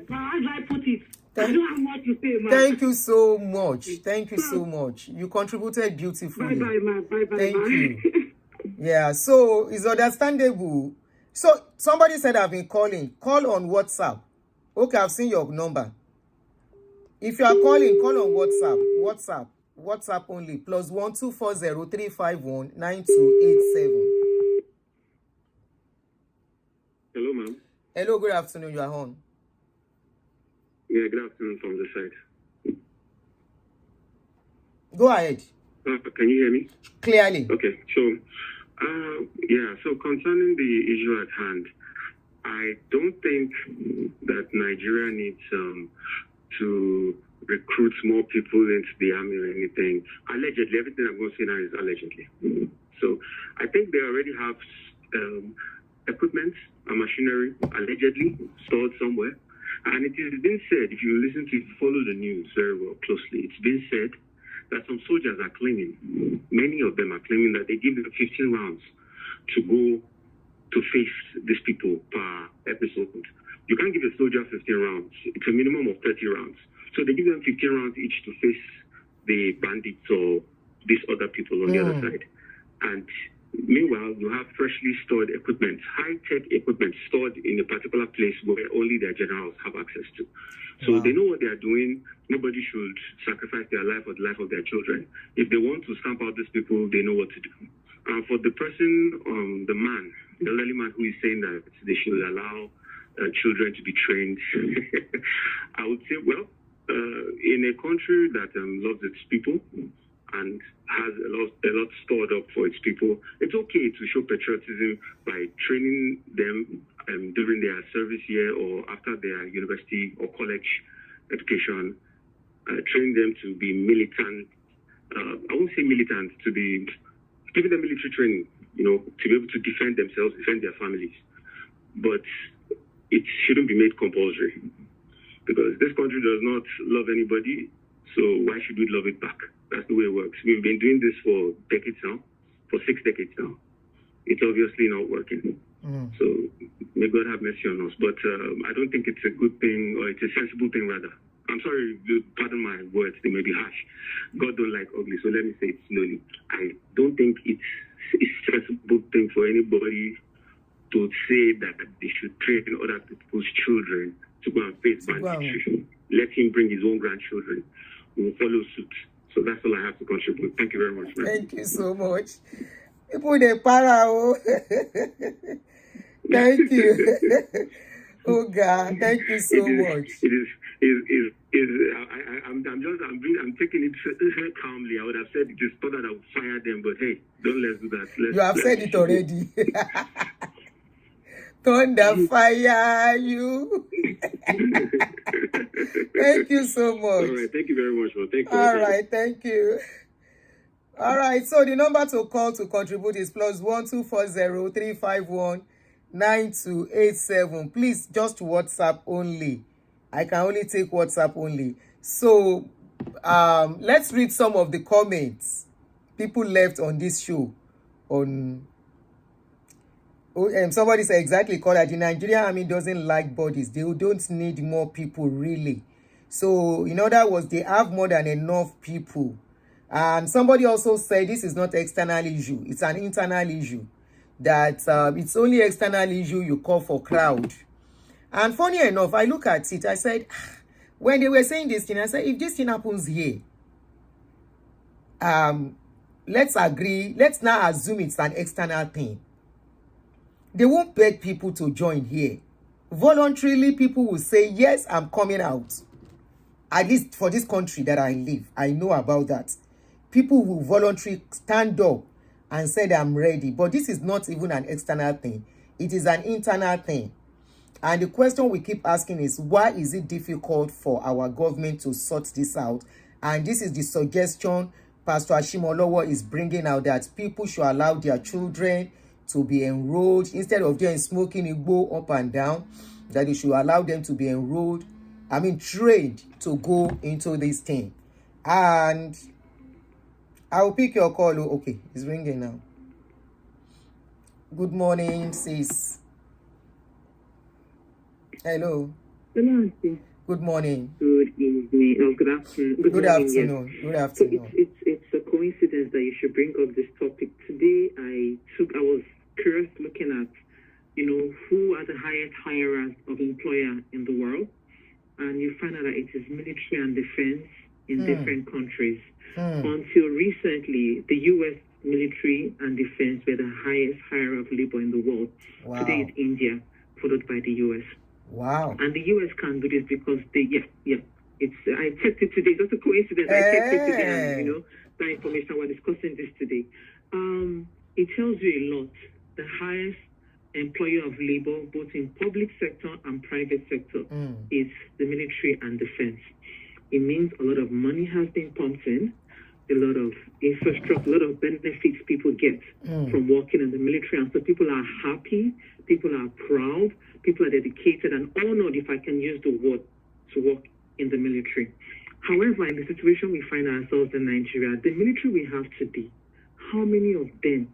how do I put it? I don't have much to say, man. Thank you so much. Thank you so much. You contributed beautifully. Bye-bye, man. Bye-bye, Thank man. you. Yeah, so it's understandable. So somebody said I've been calling. Call on WhatsApp. Okay, I've seen your number. If you are calling, call on WhatsApp. WhatsApp only. +1 240 351 9287. Hello, ma'am. Hello, good afternoon. You are on. Yeah, good afternoon from the side. Go ahead. Can you hear me? Clearly. Okay, so, so concerning the issue at hand, I don't think that Nigeria needs to recruit more people into the army or anything. Allegedly, everything I'm going to say now is allegedly. So I think they already have equipment and machinery allegedly stored somewhere. And it is been said, if you follow the news very well closely, it's been said that some soldiers are claiming, many of them are claiming that they give them 15 rounds to go to face these people per episode. You can't give a soldier 15 rounds. It's a minimum of 30 rounds. So they give them 15 rounds each to face the bandits or these other people on the other side. And meanwhile, you have freshly stored equipment, high-tech equipment stored in a particular place where only their generals have access to. So they know what they are doing. Nobody should sacrifice their life or the life of their children. If they want to stamp out these people, they know what to do. And for the person, the elderly man who is saying that they should allow children to be trained, I would say, well, in a country that loves its people and has a lot stored up for its people, it's okay to show patriotism by training them during their service year or after their university or college education, train them to be militant. I won't say militant, to be giving them military training, to be able to defend themselves, defend their families. But it shouldn't be made compulsory, because this country does not love anybody, so why should we love it back? That's the way it works. We've been doing this for decades now, for 6 decades now. It's obviously not working. So may God have mercy on us. But I don't think it's a good thing, or it's a sensible thing rather. I'm sorry, pardon my words, they may be harsh. God don't like ugly, so let me say it slowly. I don't think it's a sensible thing for anybody to say that they should train other people's children to go and face banditry. Let him bring his own grandchildren. We will follow suit. So that's all I have to contribute. Thank you very much, man. Thank you so much. People they para. Thank you. Oh God, thank you so much. I'm taking it calmly. I would have said it is thought that I would fire them, but hey, let's do that. You have said it already. Thunder fire you. Thank you so much. All right, thank you very much. Thank you. All right, thank you. All right, so the number to call to contribute is +1 240 351 9287. Please, just WhatsApp only. I can only take WhatsApp only. So let's read some of the comments people left on this show. Somebody said exactly, call that the Nigerian army doesn't like bodies. They don't need more people, really. So in other words, they have more than enough people. And somebody also said this is not external issue, it's an internal issue. That it's only external issue you call for crowd. And funny enough, I look at it, I said, when they were saying this thing, I said, if this thing happens here, let's agree, let's now assume it's an external thing. They won't beg people to join here. Voluntarily, people will say, yes, I'm coming out. At least for this country that I live, I know about that. People will voluntarily stand up and say, I'm ready. But this is not even an external thing. It is an internal thing. And the question we keep asking is, why is it difficult for our government to sort this out? And this is the suggestion Pastor Ashimolowo is bringing out that people should allow their children to be enrolled instead of them smoking igbo up and down, that they should allow them to be enrolled, trained to go into this thing. And I'll pick your call. Okay, it's ringing now. Good morning, sis. Hello. Hello. Good morning. Good evening. Oh, good afternoon. Good afternoon. Yes. Good afternoon. So it's a coincidence that you should bring up this topic today. I was curious looking at, who are the highest hirers of employer in the world, and you find out that it is military and defense in different countries. Until recently, the U.S. military and defense were the highest hirer of labor in the world. Wow. Today it's India, followed by the U.S. Wow. And the U.S. can do this because I checked it today. That's a coincidence. I checked it today, and, that information, we're discussing this today. It tells you a lot. The highest employer of labor, both in public sector and private sector, is the military and defense. It means a lot of money has been pumped in, a lot of infrastructure, a lot of benefits people get from working in the military. And so people are happy, people are proud, people are dedicated and honored, if I can use the word, to work in the military. However, in the situation we find ourselves in Nigeria, the military we have today, how many of them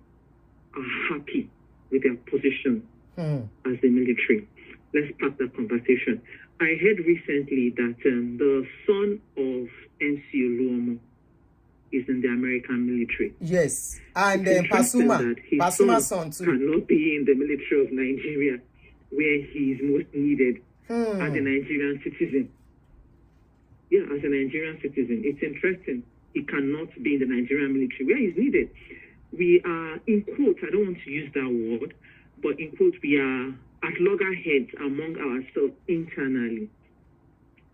are happy with their position as the military? Let's start that conversation. I heard recently that the son of insecur is in the American military. Yes, and Pasuma's son too cannot be in the military of Nigeria, where he is most needed as a Nigerian citizen. Yeah, as a Nigerian citizen. It's interesting. He cannot be in the Nigerian military where he's needed. We are, in quotes, I don't want to use that word, but in quotes, we are at loggerheads among ourselves internally.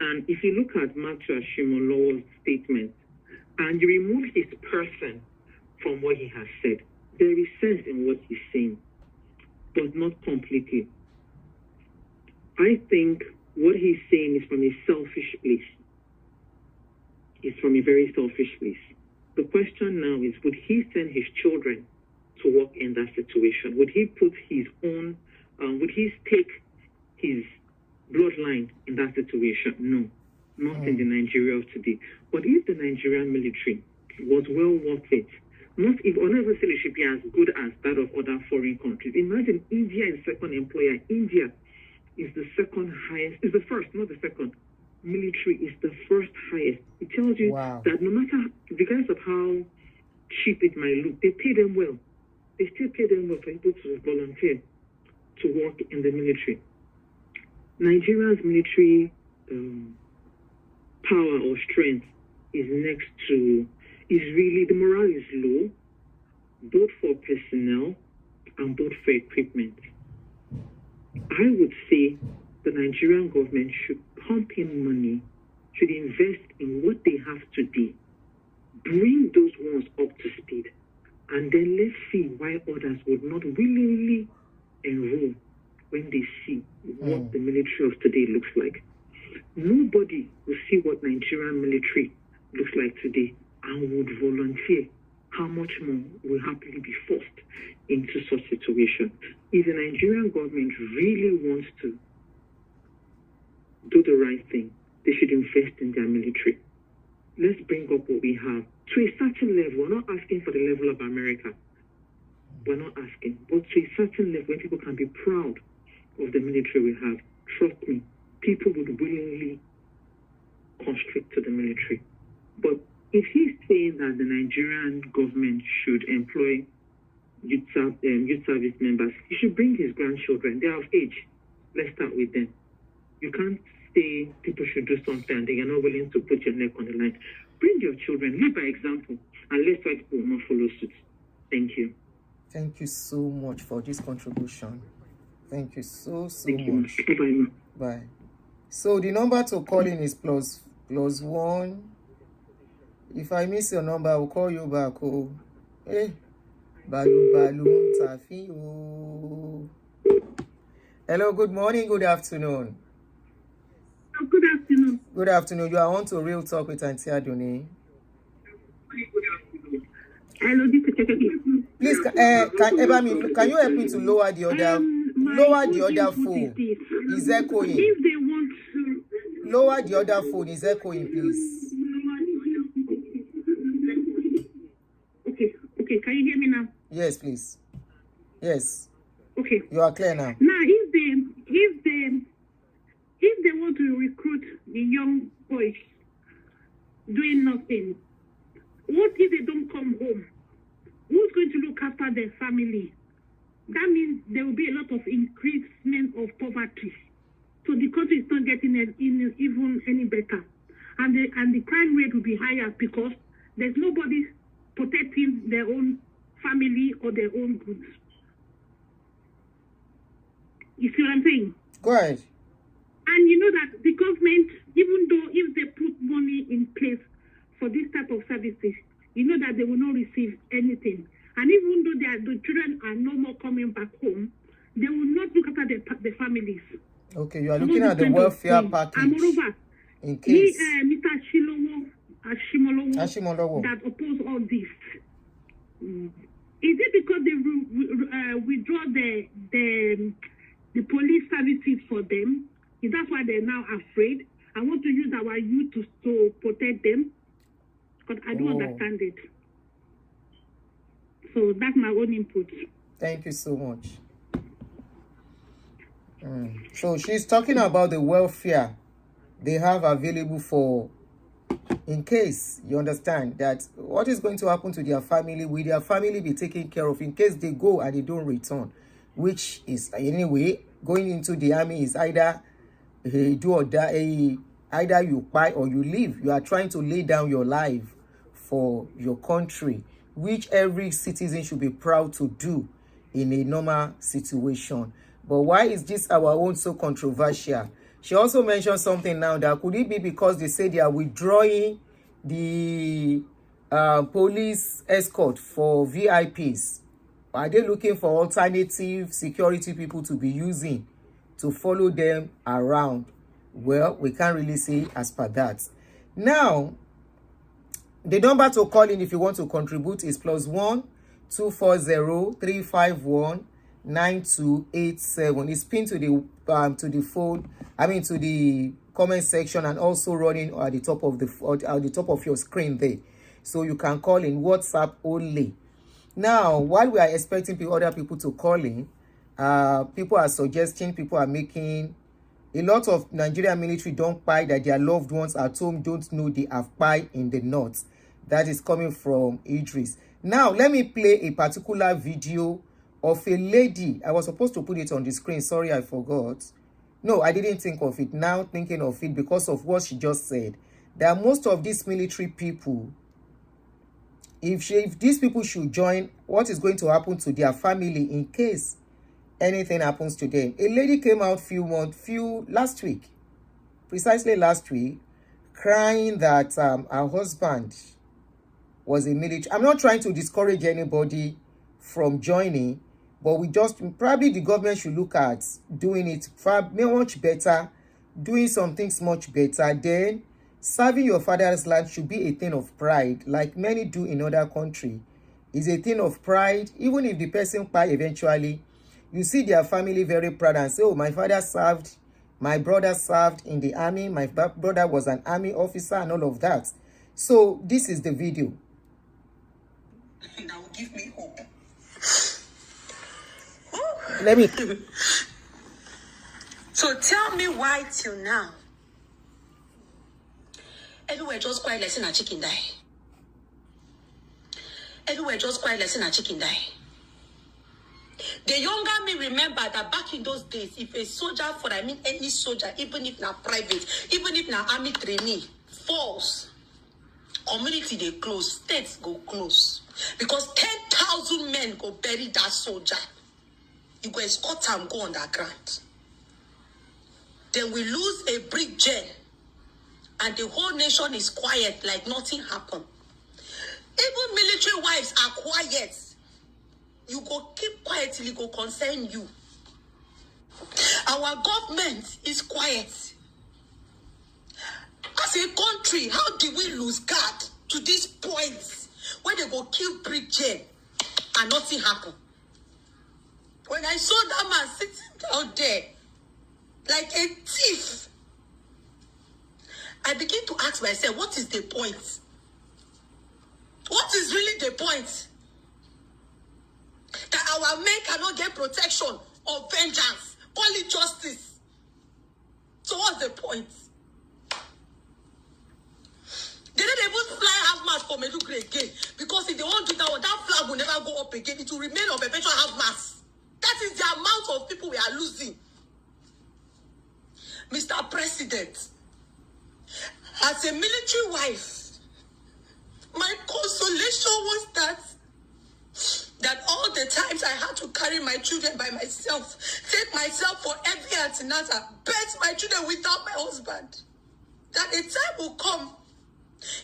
And if you look at Pastor Ashimolowo's statement, and you remove his person from what he has said, there is sense in what he's saying, but not completely. I think what he's saying is from a selfish place. It's from a very selfish place. The question now is, would he send his children to work in that situation? Would he put his own, would he stake his bloodline in that situation? No, not in the Nigeria of today. But if the Nigerian military was well worth it, not if honorable should be as good as that of other foreign countries. Imagine India is second employer. India is the second highest, is the first, not the second. Military is the first highest. It tells you that no matter, regardless of how cheap it might look, they pay them well. They still pay them well for people to volunteer to work in the military. Nigeria's military power or strength is really, the morale is low, both for personnel and both for equipment. I would say the Nigerian government should pump in money, should invest in what they have today, bring those ones up to speed, and then let's see why others would not willingly enroll when they see what the military of today looks like. Nobody will see what Nigerian military looks like today and would volunteer. How much more will happily be forced into such situation? If the Nigerian government really wants to do the right thing, they should invest in their military. Let's bring up what we have to a certain level. We're not asking for the level of America. We're not asking, but to a certain level where people can be proud of the military we have. Trust me, people would willingly constrict to the military. But if he's saying that the Nigerian government should employ youth service members, he should bring his grandchildren. They are of age. Let's start with them. You can't say people should do something and you're not willing to put your neck on the line. Bring your children, lead by example, and let's try people will not follow suit. Thank you. Thank you so much for this contribution. Thank you so much. Bye. Bye. So the number to call in is +1. If I miss your number, I will call you back. Oh, hey, balu tafi. Oh. Hello. Good morning. Good afternoon. Good afternoon. Good afternoon. You are on to Real Talk with Auntie Adoni. Hello, this is Please, can you help me to lower the other phone? Is echoing. If they want to lower the other phone, is echoing, please. Okay, can you hear me now? Yes, please. Yes. Okay. You are clear now. Now, if they want to recruit the young boys doing nothing, what if they don't come home? Who's going to look after their family? That means there will be a lot of increasement of poverty. So the country is not getting even any better. And the crime rate will be higher because there's nobody protecting their own family or their own goods. You see what I'm saying? Go ahead. And you know that the government, even though if they put money in place for this type of services, you know that they will not receive anything. And even though the children are no more coming back home, they will not look after the families. Okay, you are looking at the welfare package. And moreover, in case Mr. Ashimolowo that oppose all this. Is it because they withdraw the police services for them? Is that why they're now afraid? I want to use our youth to protect them. Because I don't understand it. So that's my own input. Thank you so much. So she's talking about the welfare they have available for, in case you understand that what is going to happen to their family, will their family be taken care of in case they go and they don't return, which is anyway going into the army is either do or die, either you buy or you leave. You are trying to lay down your life for your country, which every citizen should be proud to do in a normal situation. But why is this our own so controversial? She also mentioned something now that could it be because they say they are withdrawing the police escort for VIPs? Are they looking for alternative security people to be using to follow them around? Well, we can't really say as per that. Now, the number to call in if you want to contribute is +1 240 351 9287. It's pinned to the phone. I mean to the comment section and also running at the top of your screen there, so you can call in WhatsApp only. Now, while we are expecting other people to call in, people are suggesting, people are making a lot of Nigerian military don't buy that their loved ones at home don't know they have pie in the north. That is coming from Idris. Now, let me play a particular video of a lady. I was supposed to put it on the screen. Sorry, I forgot. No, I didn't think of it. Now thinking of it because of what she just said. That most of these military people, if these people should join, what is going to happen to their family in case anything happens to them? A lady came out last week, precisely last week, crying that her husband was a military. I'm not trying to discourage anybody from joining, but probably the government should look at doing it much better, doing some things much better. Then serving your father's land should be a thing of pride, like many do in other countries. It's a thing of pride. Even if the person dies eventually, you see their family very proud and say, oh, my father served, my brother served in the army, my brother was an army officer and all of that. So this is the video. Now give me hope. Let me. So tell me why till now everywhere just quiet like a chicken die. Everywhere just quiet like a chicken die. The younger me remember that back in those days, if a soldier, any soldier, even if not private, even if not army trainee, falls, community they close, states go close. Because 10,000 men go bury that soldier. You go escort and go underground. Then we lose a brick gen, and the whole nation is quiet like nothing happened. Even military wives are quiet. You go keep quiet till it go concern you. Our government is quiet. As a country, how did we lose guard to this point when they go kill Bridget and nothing happen. When I saw that man sitting down there like a thief, I begin to ask myself, what is the point? What is really the point? That our men cannot get protection or vengeance, call it justice. So what's the point? They didn't even fly half mast for Medugri again, because if they want to do that one, that flag will never go up again. It will remain on perpetual half mast. That is the amount of people we are losing. Mr. President, as a military wife, my consolation was that all the times I had to carry my children by myself, take myself for every antenatal, birth my children without my husband, that a time will come,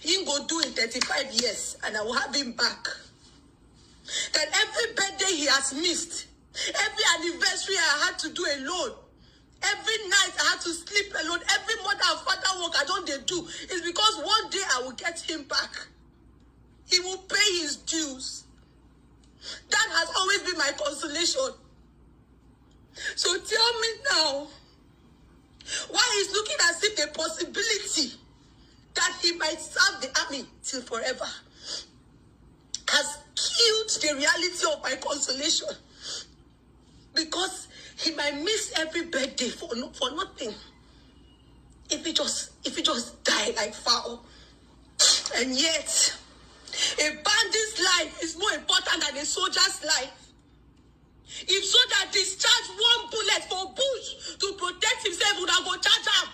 he go do in 35 years, and I will have him back. That every birthday he has missed, every anniversary I had to do alone, every night I had to sleep alone, every mother and father work I don't do, is because one day I will get him back. He will pay his dues. That has always been my consolation. So tell me now, why he's looking as if the possibility that he might serve the army till forever has killed the reality of my consolation. Because he might miss every birthday for nothing. If he just die like fowl. And yet, a bandit's life is more important than a soldier's life. If soldier discharge one bullet for bush to protect himself, would I go charge him?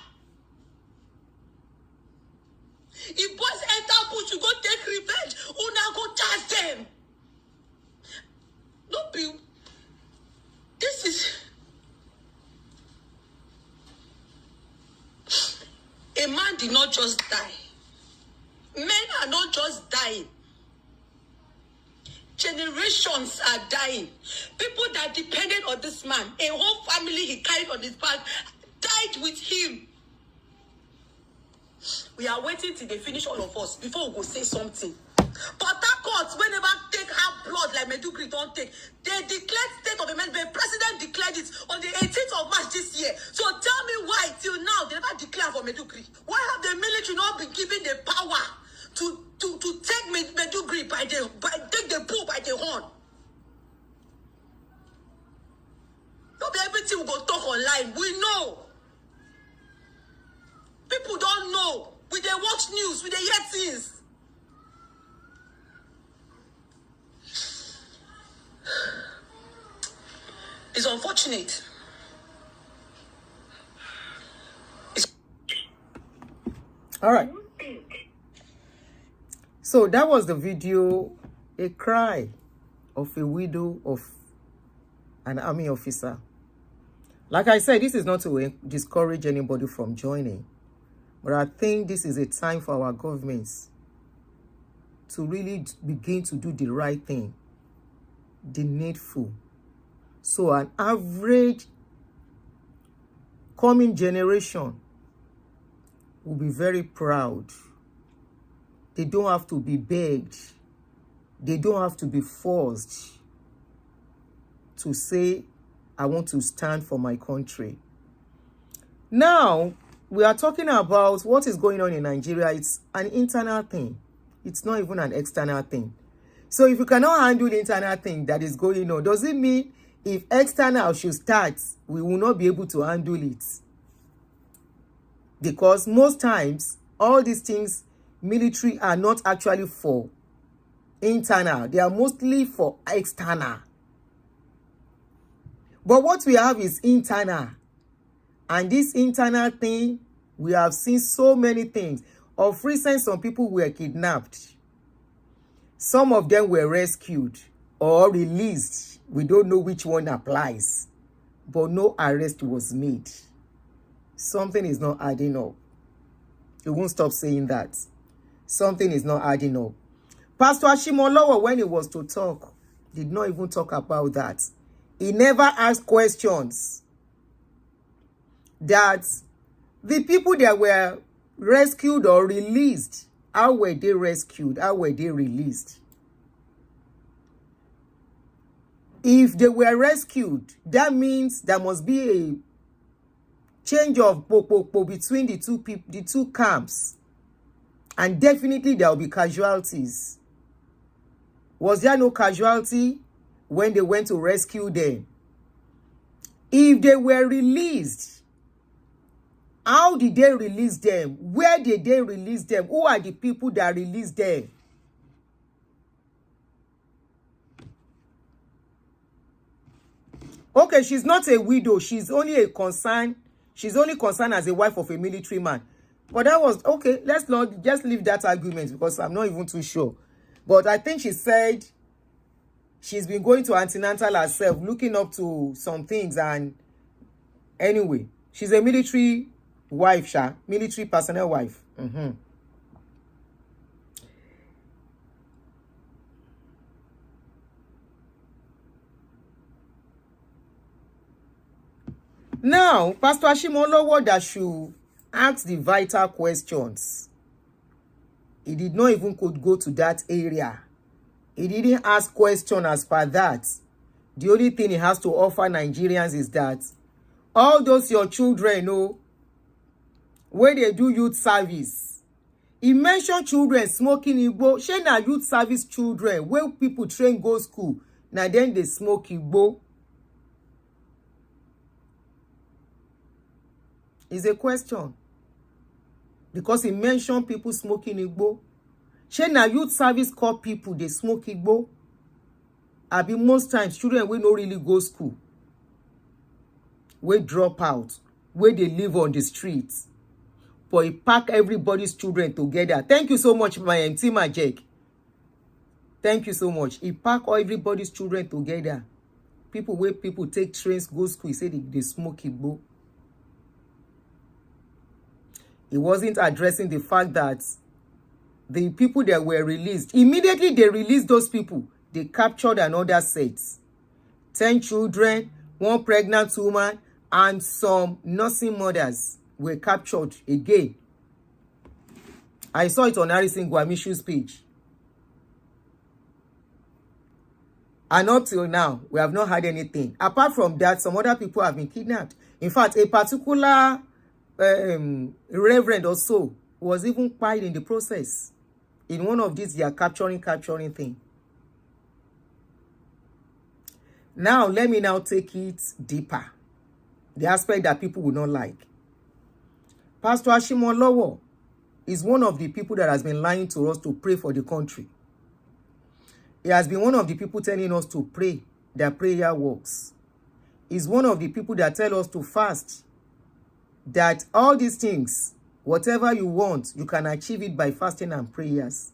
If boys enter bush, you go take revenge, una go charge them. No be. This is a man did not just die. Men are not just dying. Generations are dying. People that depended on this man, a whole family he carried on his back, died with him. We are waiting till they finish all of us before we go say something. But that court, whenever take half blood like Medugri don't take, they declared state of emergency. The president declared it on the 18th of March this year. So tell me why till now they never declared for Medugri. Why have the military not been given the power to take Medugri take the bull by the horn? Not be everything we go talk online. We know. People don't know. We they watch news. We they hear things. It's unfortunate. All right. So that was the video, a cry of a widow of an army officer. Like I said, this is not to discourage anybody from joining, but I think this is a time for our governments to really begin to do the right thing, the needful. So an average coming generation will be very proud. They don't have to be begged. They don't have to be forced to say, I want to stand for my country. Now, we are talking about what is going on in Nigeria. It's an internal thing. It's not even an external thing. So if you cannot handle the internal thing that is going on, does it mean if external should start, we will not be able to handle it? Because most times, all these things, military are not actually for internal. They are mostly for external. But what we have is internal. And this internal thing, we have seen so many things. Of recent, some people were kidnapped. Some of them were rescued or released. We don't know which one applies. But no arrest was made. Something is not adding up. You won't stop saying that. Something is not adding up. Pastor Ashimolowo, when he was to talk, did not even talk about that. He never asked questions. That the people that were rescued or released, how were they rescued? How were they released? If they were rescued, that means there must be a change of between the two camps. And definitely there will be casualties. Was there no casualty when they went to rescue them? If they were released, how did they release them? Where did they release them? Who are the people that released them? Okay, she's not a widow. She's only a concern. She's only concerned as a wife of a military man. But that was, okay, let's not just leave that argument because I'm not even too sure. But I think she said she's been going to antenatal herself, looking up to some things. And anyway, she's a military wife, military personnel wife. Now, Pastor Ashimolowo that should ask the vital questions. He did not even could go to that area. He didn't ask questions as per that. The only thing he has to offer Nigerians is that all those your children, where they do youth service. He mentioned children smoking Igbo. She na youth service children where people train go school. Now then they smoke Igbo. It's a question. Because he mentioned people smoking Igbo. She na youth service call people they smoke Igbo. I be most times children will not really go school. We drop out. Where they live on the streets. But he pack everybody's children together. Thank you so much, my auntie Majek. Thank you so much. He pack all everybody's children together. People where people take trains, go school. He said they smoke Igbo. He wasn't addressing the fact that the people that were released, immediately they released those people. They captured another set. 10 children, 1 pregnant woman, and some nursing mothers were captured again. I saw it on Harrison Gwamishu's page. And up till now, we have not had anything. Apart from that, some other people have been kidnapped. In fact, a particular reverend or so was even quiet in the process. In one of these, they are capturing thing. Now, let me now take it deeper. The aspect that people will not like. Pastor Ashimolowo is one of the people that has been lying to us to pray for the country. He has been one of the people telling us to pray, that prayer works. He's one of the people that tell us to fast, that all these things, whatever you want, you can achieve it by fasting and prayers.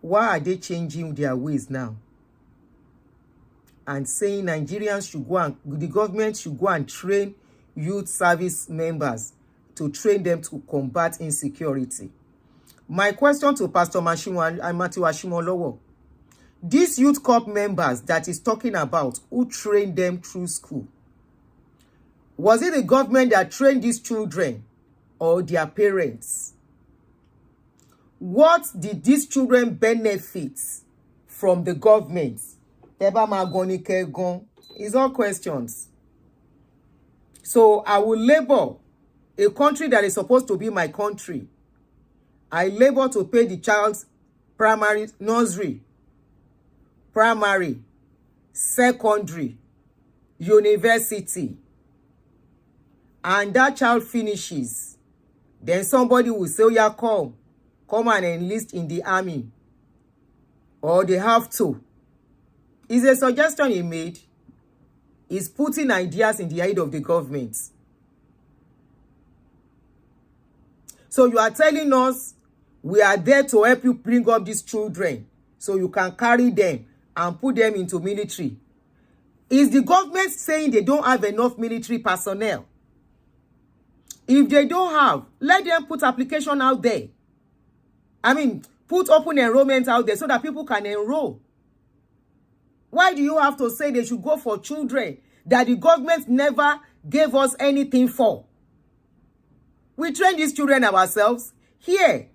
Why are they changing their ways now? And saying Nigerians should go and, the government should go and train youth service members to train them to combat insecurity. My question to Pastor Matthew Ashimolowo, these youth corps members that he's talking about, who trained them through school, was it the government that trained these children or their parents? What did these children benefit from the government? It's all questions. So I will labor a country that is supposed to be my country. I labor to pay the child's primary, nursery, primary, secondary, university. And that child finishes. Then somebody will say, oh yeah, come and enlist in the army. Or they have to. It's a suggestion he made. He's putting ideas in the head of the government. So you are telling us we are there to help you bring up these children so you can carry them and put them into military. Is the government saying they don't have enough military personnel? If they don't have, let them put application out there. I mean, put open enrollment out there so that people can enroll. Why do you have to say they should go for children that the government never gave us anything for? We train these children ourselves. Here,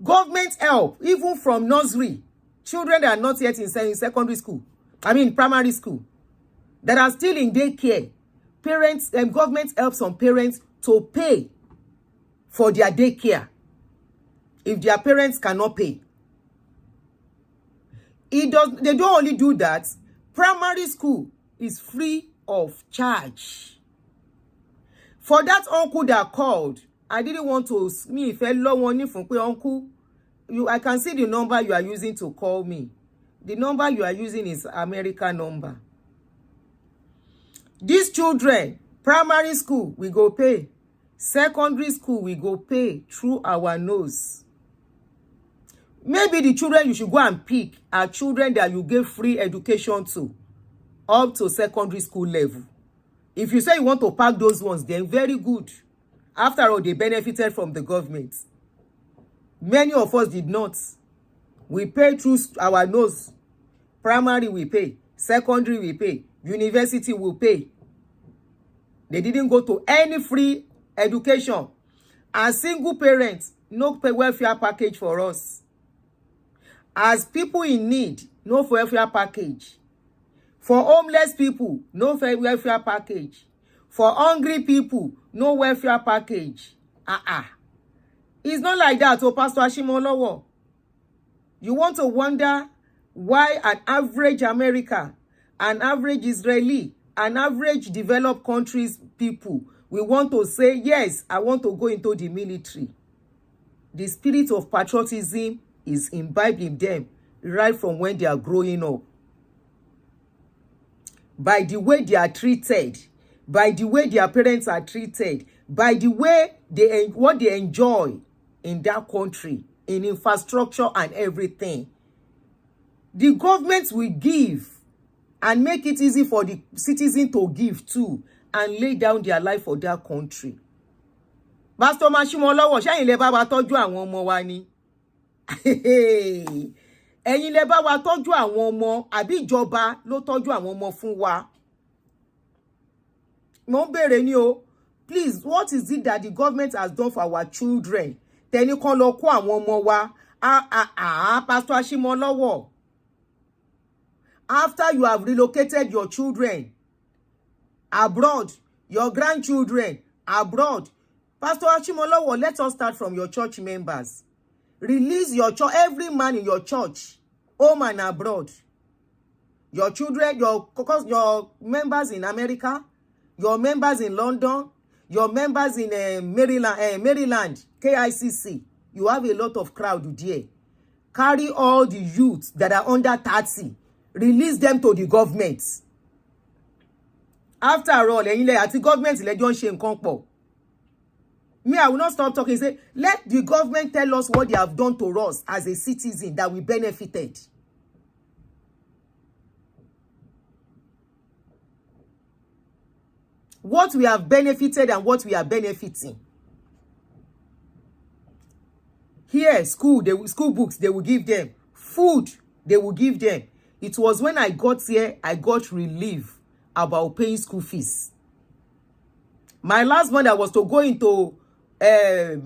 government help, even from nursery. Children that are not yet in secondary school. primary school, that are still in daycare. Parents and government helps some parents to pay for their daycare if their parents cannot pay. They don't only do that. Primary school is free of charge. For that uncle that called, I didn't want to me if uncle, I can see the number you are using to call me. The number you are using is American number. These children, primary school, we go pay. Secondary school, we go pay through our nose. Maybe the children you should go and pick are children that you give free education to up to secondary school level. If you say you want to pack those ones, then very good. After all, they benefited from the government. Many of us did not. We pay through our nose. Primary, we pay. Secondary, we pay. University, we pay. They didn't go to any free education. As single parents, no welfare package for us. As people in need, no welfare package. For homeless people, no welfare package. For hungry people, no welfare package. It's not like that, Pastor Ashimolowo. You want to wonder why an average American, an average Israeli, an average developed countries people, we want to say, yes, I want to go into the military. The spirit of patriotism is imbibed in them right from when they are growing up. By the way they are treated, by the way their parents are treated, by the way what they enjoy in that country, in infrastructure and everything. The government will give and make it easy for the citizen to give too and lay down their life for their country. Pastor Ashimolowo, ṣẹ́yin lẹ bá wa tọ́jú àwọn ọmọ wa ni. Ẹ̀yin lẹ bá wa tọ́jú àwọn ọmọ, àbí ìjọba ló tọ́jú àwọn ọmọ fún wa. Mo ń bèrè ni o. Please, what is it that the government has done for our children? Tẹ́ni kan lọ kó àwọn ọmọ wa. Pastor Ashimolowo. After you have relocated your children abroad, your grandchildren abroad, Pastor Ashimolowo, let us start from your church members. Release your church, every man in your church, home and abroad. Your children, your members in America, your members in London, your members in Maryland, KICC. You have a lot of crowd there. Carry all the youths that are under 30. Release them to the government. After all, at the government, let John Shane Kongpo. Me, I will not stop talking. Say, let the government tell us what they have done to us as a citizen that we benefited. What we have benefited and what we are benefiting. Here, school books, they will give them. Food, they will give them. It was when I got here, I got relief about paying school fees. My last one that was to go into, high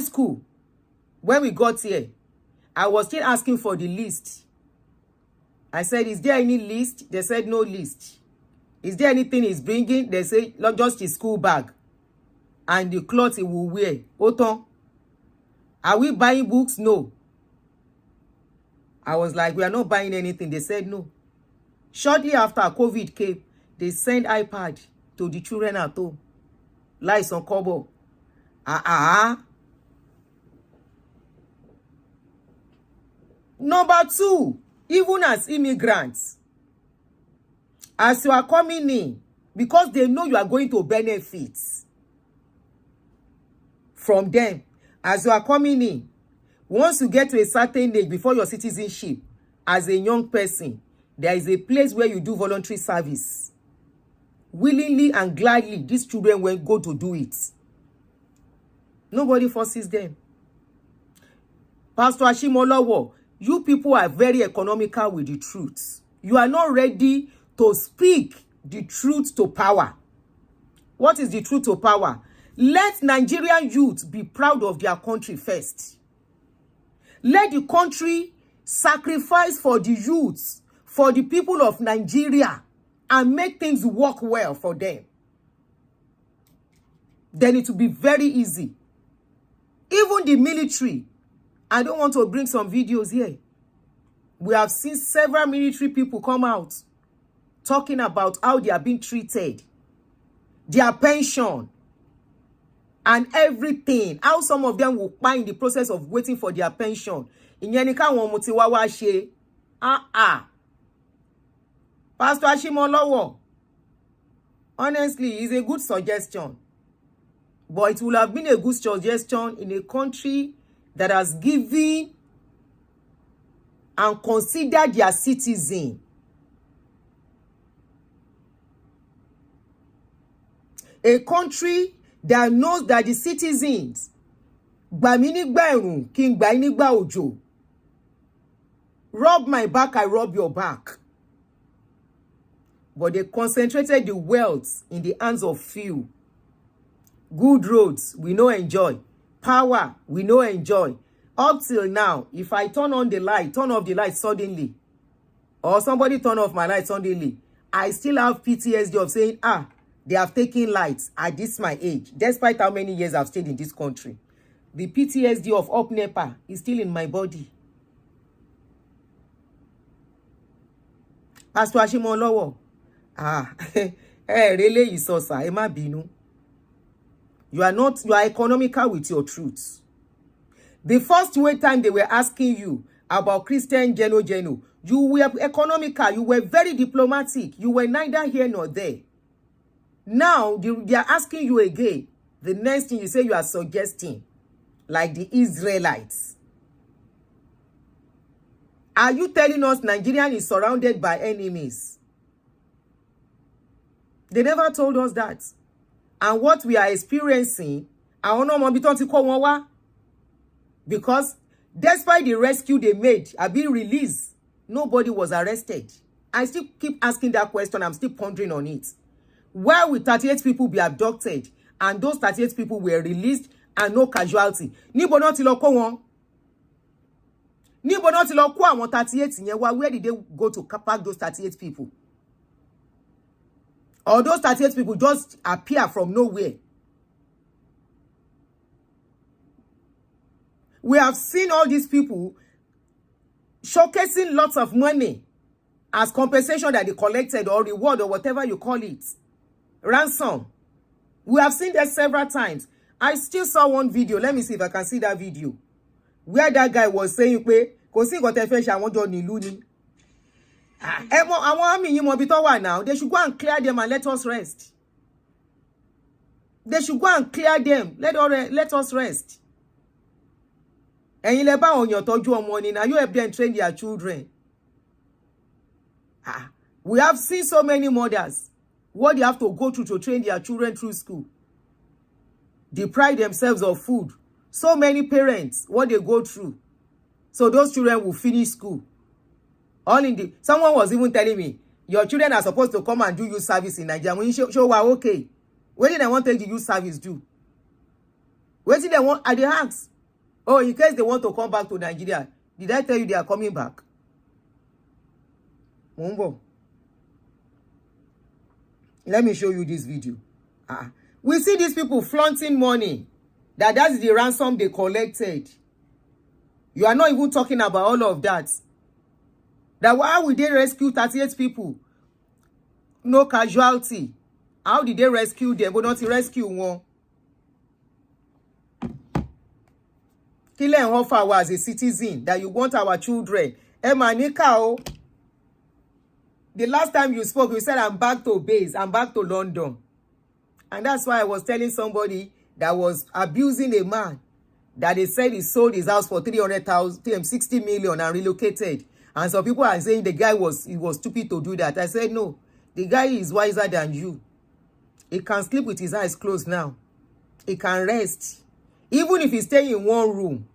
school. When we got here, I was still asking for the list. I said, is there any list? They said, no list. Is there anything he's bringing? They say, not just his school bag. And the clothes he will wear. Oton, are we buying books? No. I was like, we are not buying anything. They said no. Shortly after COVID came, they sent iPad to the children at home. Lies on Kobo. Number two, even as immigrants, as you are coming in, because they know you are going to benefit from them, as you are coming in, once you get to a certain age before your citizenship, as a young person, there is a place where you do voluntary service. Willingly and gladly, these children will go to do it. Nobody forces them. Pastor Ashimolowo, you people are very economical with the truth. You are not ready to speak the truth to power. What is the truth to power? Let Nigerian youth be proud of their country first. Let the country sacrifice for the youths, for the people of Nigeria, and make things work well for them, then it will be very easy. Even the military, I don't want to bring some videos here. We have seen several military people come out talking about how they are being treated, their pension, and everything. How some of them will buy in the process of waiting for their pension. Pastor Ashimolowo, honestly, it's a good suggestion. But it would have been a good suggestion in a country that has given and considered their citizen. A country that knows that the citizens, rub my back, I rub your back. But they concentrated the wealth in the hands of few. Good roads, we no enjoy. Power, we no enjoy. Up till now, if I turn off the light suddenly, or somebody turn off my light suddenly, I still have PTSD of saying, they have taken lights at this my age, despite how many years I've stayed in this country. The PTSD of up NEPA is still in my body. Pastor Ashimolowo, really is so sir, Emma Binu. You are economical with your truths. The first time they were asking you about Christian Geno, you were economical, you were very diplomatic, you were neither here nor there. Now, they are asking you again. The next thing you say, you are suggesting, like the Israelites. Are you telling us Nigeria is surrounded by enemies? They never told us that. And what we are experiencing, because despite the rescue they made, are being released, nobody was arrested. I still keep asking that question. I'm still pondering on it. Why will 38 people be abducted and those 38 people were released and no casualty? Níbo náà ti lọ kó wọn? Níbo náà ti lọ kó àwọn 38 yẹn wá? Where did they go to pack those 38 people? Or those 38 people just appear from nowhere? We have seen all these people showcasing lots of money as compensation that they collected, or reward, or whatever you call it. Ransom. We have seen that several times. I still saw one video. Let me see if I can see that video. Where that guy was saying, now, they should go and clear them and let us rest. They should go and clear them. Let us rest. And you on your toju money now. You help them train their children. We have seen so many mothers what they have to go through to train their children through school. Deprive themselves of food. So many parents, what they go through. So those children will finish school. Someone was even telling me, your children are supposed to come and do youth service in Nigeria. When you show okay. What did they want to take the youth service do? What did they want at the hands? Oh, in case they want to come back to Nigeria. Did I tell you they are coming back? Mumbo. Let me show you this video. We see these people flaunting money. That's the ransom they collected. You are not even talking about all of that. That why would they rescue 38 people? No casualty. How did they rescue them? But not rescue one. Kill and offer as a citizen that you want our children. Emanika. The last time you spoke, you said, I'm back to base. I'm back to London. And that's why I was telling somebody that was abusing a man that they said he sold his house for 60 million and relocated. And some people are saying the guy was stupid to do that. I said, no, the guy is wiser than you. He can sleep with his eyes closed now. He can rest. Even if he's staying in one room.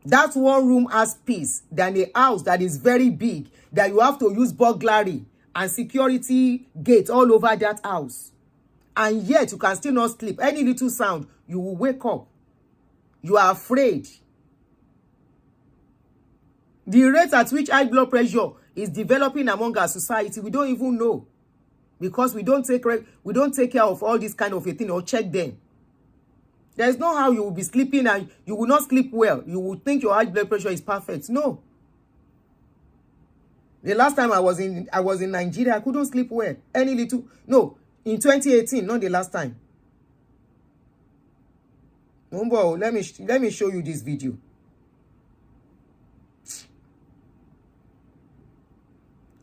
That one room has peace than a house that is very big, that you have to use burglary and security gates all over that house. And yet you can still not sleep. Any little sound, you will wake up. You are afraid. The rate at which high blood pressure is developing among our society, we don't even know, because we don't take care of all this kind of a thing or check them. There's no how you will be sleeping and you will not sleep well. You will think your high blood pressure is perfect. No. The last time I was in Nigeria, I couldn't sleep well. In 2018, not the last time. Mumbo, let me show you this video.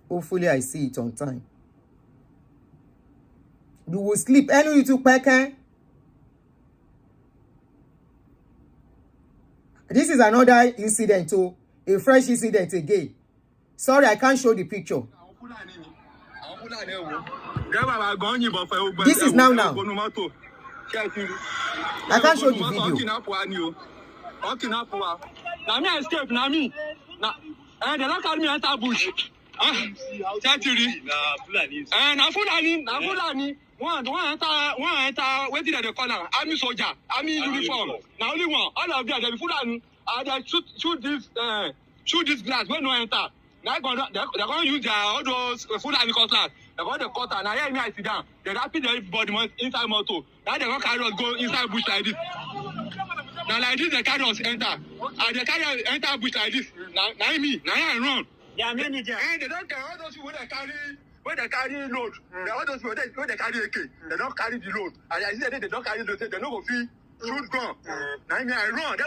Hopefully I see it on time. You will sleep. Any you took back. This is another incident, a fresh incident again. Sorry, I can't show the picture. This is now. I can't show the video. And they don't call me enter bush. One enter waiting at the corner. Army soldier, army uniform. Now only one. All of them, they be Fulani. They shoot this glass when no enter. Now they're going to use all those Fulani cutlass. They're going to cut and now here I sit down. They rapid everybody inside motor. Now they're going to carry us go inside bush like this. Now like this, they carry us enter. And they carry enter bush like this. Now I run. Yeah, manager. And they don't care all those people when they carry load. All those people when they carry AK, they don't carry the load. And I see that they don't carry the load, they don't go feel shoot gun. Now I run.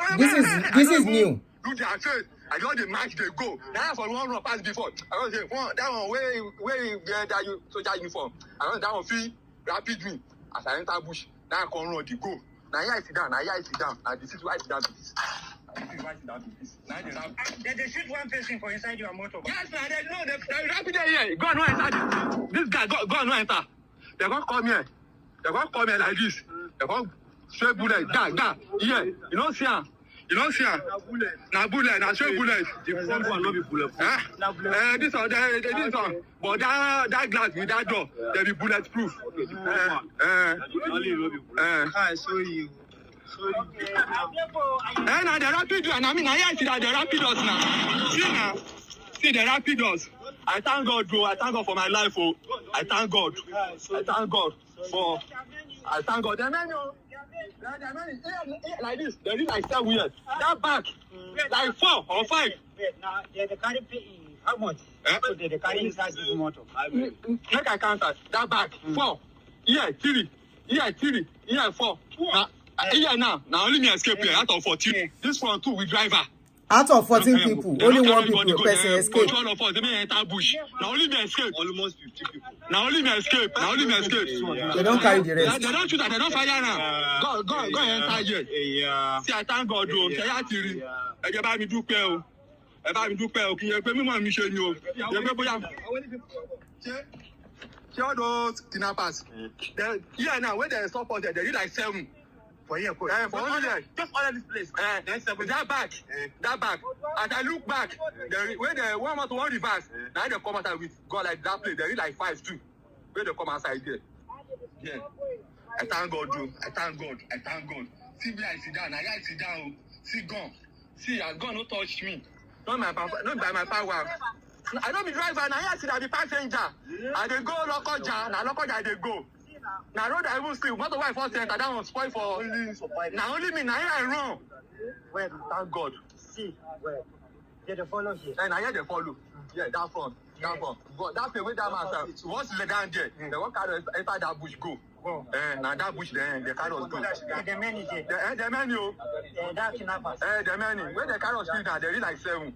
This is new. Do their face. I got the match they go. Now for one run pass before. I was say that one where wear that soldier uniform. I want that one feel rapid me as I enter bush. Now I can run the go. Now here I sit down. Now this is why I sit down to this. They shoot one person for inside your motor. Yes, man. They rapid here. Go no enter this guy. Go no enter. They're gonna come here. They're gonna come here like this. They're gonna straight bullet. That. Yeah. You don't see him. Now bullet. Now straight bullet. The front one not be bullet. This one. But that glass with that door, they be bulletproof. I show you. Now the rapid one. I mean, I see that the rapid us now. See the rapid us. I thank God, bro. I thank God for my life, oh. I thank God. The menu, like this. They really like that weird. That back, like 4 or 5. Now they carry how much? They carry inside this motor. Make I count that back 4. Yeah, 3. Yeah, 3. Yeah, 4. Now only me escape here out of 14. This one too with driver. Out of 14 people, only one person escape. Control of us, they may enter bush. Now only me escape. Almost 50 people. Now only me escape. They don't carry the rest. They don't shoot and they don't fire now. Go enter here. See, I thank God, though. Say ya tiri. Ẹ bá mi dúpẹ́ o. Ẹ bá mi dúpẹ́ o. Kí yẹ pé mímọ́ mi ṣe ni o. Yẹ pé bóyá. See all those kidnappers. Here now, when they stop us there, they need like 7. For here, for only just all this place. That back. As I look back, when they one reverse, now they come out with God like that place. They need like 5 too. When they come outside there. Yeah. I thank God, dude. I thank God. See me, I sit down. I sit down. See gun. See, gun no touch me. Not by my power. I don't be driver. Now I sit down the passenger. And they go local jar. Now local jar they go. Now road I even sleep. Motor wife first enter. That one spoil for only survive. Now only me. Now I run. Well, thank God. See, well, they follow here. And I hear they follow. Yeah, that front. But that way that man once they down there, they won't carry enter that bush go. Now that bush then they carry us go. The many there. The menu. That kidnappers. The many. When they carry us street now, they reach like 7.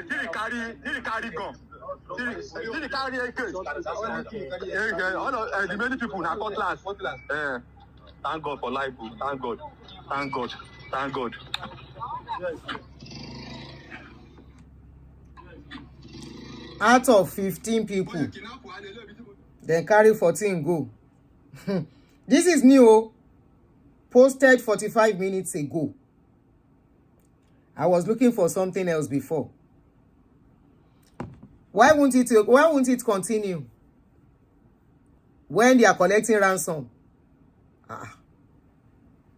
Till carry gun. Till carry AK. All of the many people now cutlass. Thank God for life. Thank God. Out of 15 people, then carry 14 go. This is new. Posted 45 minutes ago. I was looking for something else before. Why won't it continue when they are collecting ransom?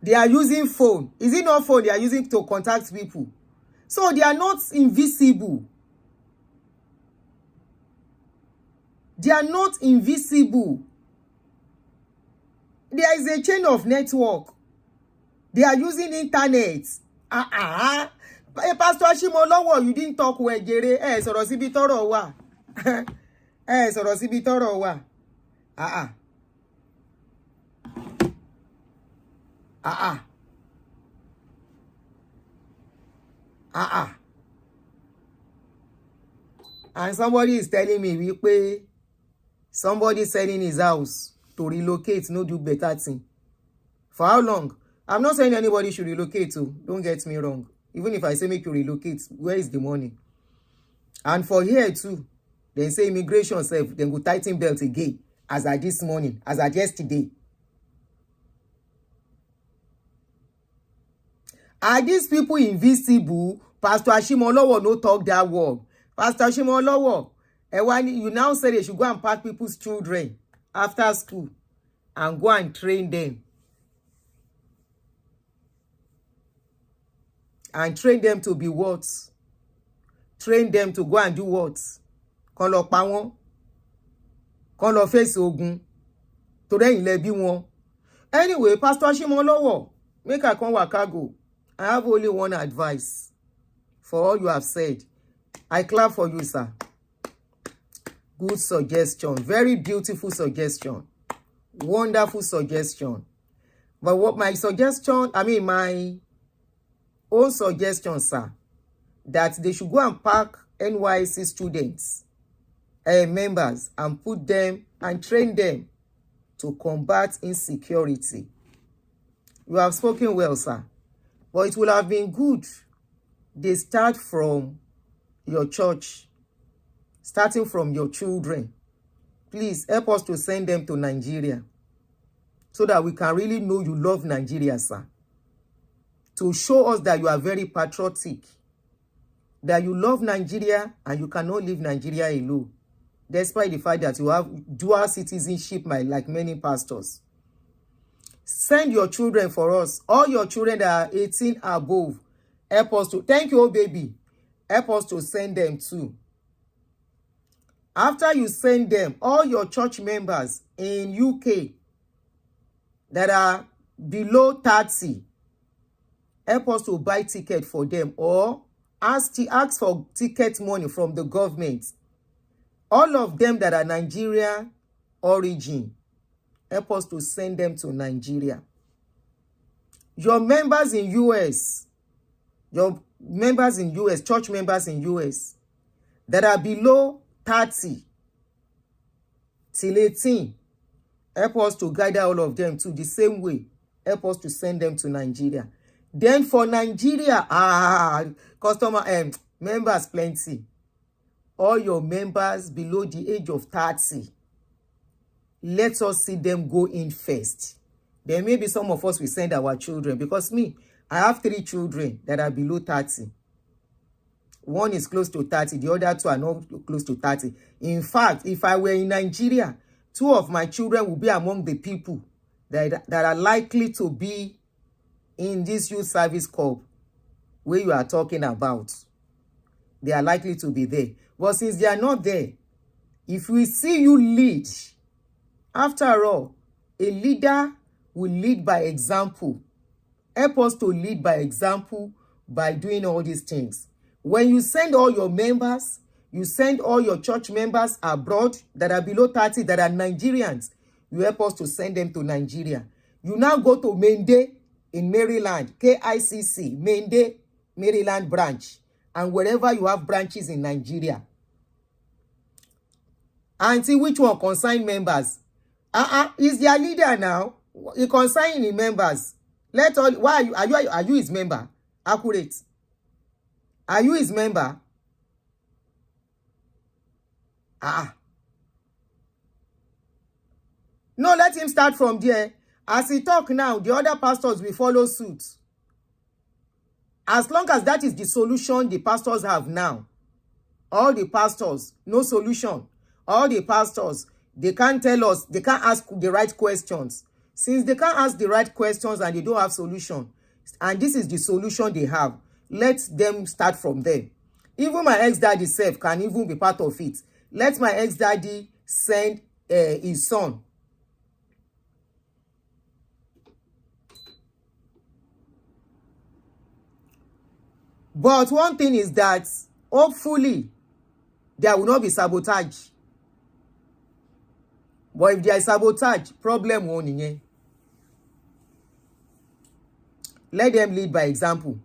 They are using phone. Is it not phone they are using to contact people? So they are not invisible. They are not invisible. There is a chain of network. They are using internet. Pastor Ashimolowo, you didn't talk well, Jere. Sọ̀rọ̀ síbi tọ́rọ̀ wà. Sọ̀rọ̀ síbi tọ́rọ̀ wà. And somebody is telling me wípé somebody selling his house to relocate, no do better thing. For how long? I'm not saying anybody should relocate to. Don't get me wrong. Even if I say make you relocate, where is the money? And for here too, they say immigration self, then go tighten belt again, as at this morning, as at yesterday. Are these people invisible? Pastor Ashimolowo no talk that word. Pastor Ashimolowo, you now say they should go and pack people's children after school and go and train them. And train them to be what? Train them to go and do what? Kán lọ pa wọ́n. Kán lọ face ogun. Today in bí wọn. Anyway, Pastor Ashimolowo, make I come waka go. I have only one advice for all you have said. I clap for you, sir. Good suggestion. Very beautiful suggestion. Wonderful suggestion. But what my suggestion, my own suggestion, sir, that they should go and pack Nysc students, members, and put them and train them to combat insecurity. You have spoken well, sir. But it would have been good they start from your church, starting from your children. Please help us to send them to Nigeria so that we can really know you love Nigeria, sir. To show us that you are very patriotic, that you love Nigeria and you cannot leave Nigeria alone, despite the fact that you have dual citizenship like many pastors. Send your children for us. All your children that are 18 above, help us to, thank you, baby. Help us to send them too. After you send them, all your church members in UK that are below 30, help us to buy ticket for them or ask for ticket money from the government. All of them that are Nigeria origin, help us to send them to Nigeria. Your members in US, church members in US that are below 30 till 18, help us to gather all of them to the same way. Help us to send them to Nigeria. Then for Nigeria, members plenty. All your members below the age of 30, let us see them go in first. Then maybe some of us will send our children, because I have 3 children that are below 30. One is close to 30, the other 2 are not close to 30. In fact, if I were in Nigeria, 2 of my children will be among the people that are likely to be in this youth service corps where you are talking about. They are likely to be there. But since they are not there, if we see you lead, after all, a leader will lead by example. Help us to lead by example by doing all these things. When you send all your members, you send all your church members abroad that are below 30, that are Nigerians, you help us to send them to Nigeria. You now go to Mende in Maryland, KICC, Mende, Maryland branch, and wherever you have branches in Nigeria. And see which one consign members. Is their leader now. He consigning the members. Why are you his member? Accurate. Are you his member? No, let him start from there. As he talk now, the other pastors will follow suit. As long as that is the solution the pastors have now. All the pastors, no solution. All the pastors, they can't tell us, they can't ask the right questions. Since they can't ask the right questions and they don't have solution, and this is the solution they have, let them start from there. Even my ex-daddy self can even be part of it. Let my ex-daddy send his son. But one thing is that hopefully there will not be sabotage. But if there is sabotage, problem won't nìyẹn. Let them lead by example.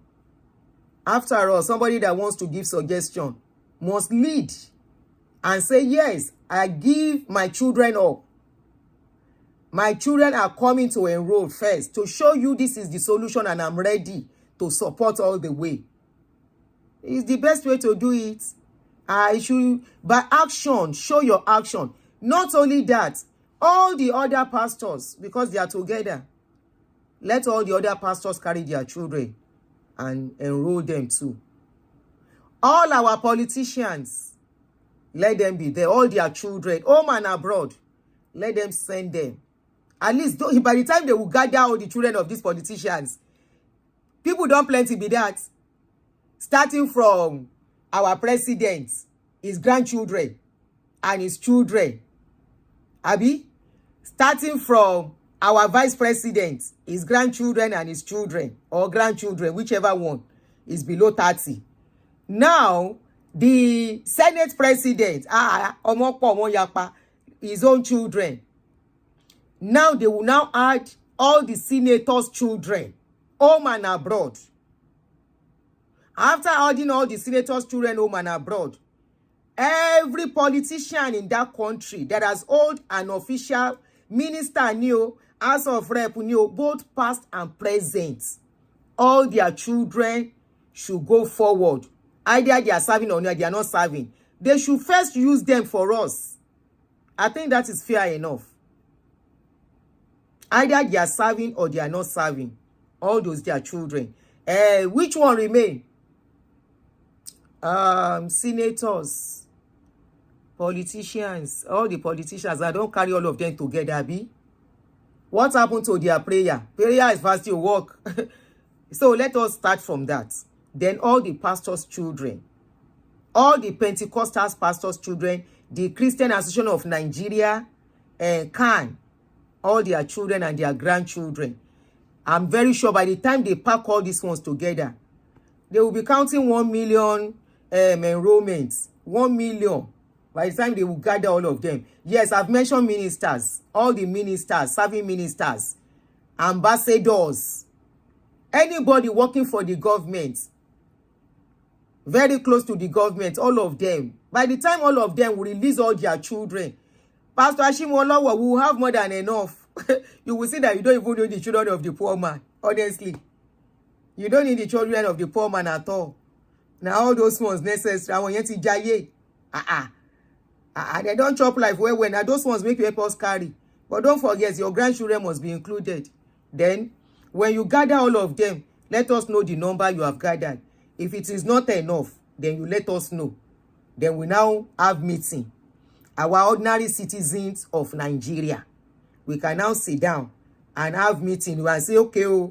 After all, somebody that wants to give suggestion must lead and say, yes, I give my children up. My children are coming to enroll first to show you this is the solution and I'm ready to support all the way. It's the best way to do it. I should, by action, show your action. Not only that, all the other pastors, because they are together, let all the other pastors carry their children and enroll them too. All our politicians, let them be there. All their children, home and abroad, let them send them. At least by the time they will gather all the children of these politicians, people don't plenty be that. Starting from our president, his grandchildren, and his children. Abi? Starting from our vice president, his grandchildren and his children, or grandchildren, whichever one, is below 30. Now, the Senate president, his own children. Now they will now add all the senators' children, home and abroad. After adding all the senators' children home and abroad, every politician in that country that has held an official minister new, House of Rep new, both past and present, all their children should go forward. Either they are serving or they are not serving. They should first use them for us. I think that is fair enough. Either they are serving or they are not serving. All those their children. Which one remain? Senators, politicians, all the politicians. I don't carry all of them together, Abi. What happened to their prayer? Prayer is fast to work. So let us start from that. Then all the pastors' children, all the Pentecostal pastors' children, the Christian Association of Nigeria, CAN, all their children and their grandchildren. I'm very sure by the time they pack all these ones together, they will be counting 1 million enrollments. 1 million. By the time they will gather all of them. Yes, I've mentioned ministers. All the ministers, serving ministers, ambassadors, anybody working for the government, very close to the government, all of them. By the time all of them will release all their children, Pastor Ashimolowo will have more than enough. You will see that you don't even need the children of the poor man. Honestly. You don't need the children of the poor man at all. Now all those ones necessary. They don't chop life well when those ones make you help us carry. But don't forget, your grandchildren must be included. Then, when you gather all of them, let us know the number you have gathered. If it is not enough, then you let us know. Then we now have meeting. Our ordinary citizens of Nigeria, we can now sit down and have meeting. You and say, okay,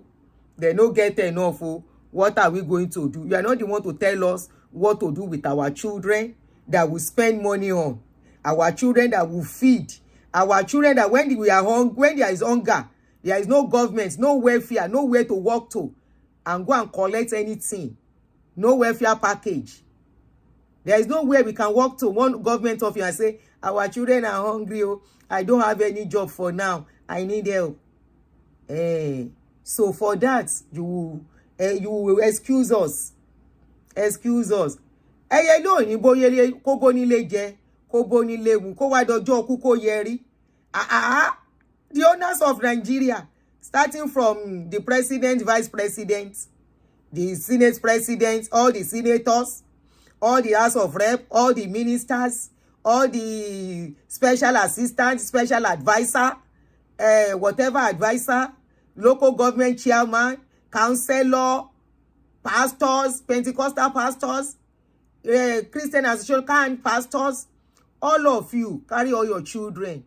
they no get enough. What are we going to do? You are not the one to tell us what to do with our children that we spend money on. Our children that we feed. Our children that when we are hungry, when there is hunger, there is no government, no welfare, nowhere to walk to and go and collect anything. No welfare package. There is nowhere we can walk to one government office and say, our children are hungry. I don't have any job for now. I need help. So for that, you will excuse us. Excuse us. The owners of Nigeria, starting from the president, vice president, the Senate president, all the senators, all the House of Rep, all the ministers, all the special assistants, special advisor, whatever advisor, local government chairman, councillor, pastors, Pentecostal pastors, Christian Association pastors, all of you, carry all your children,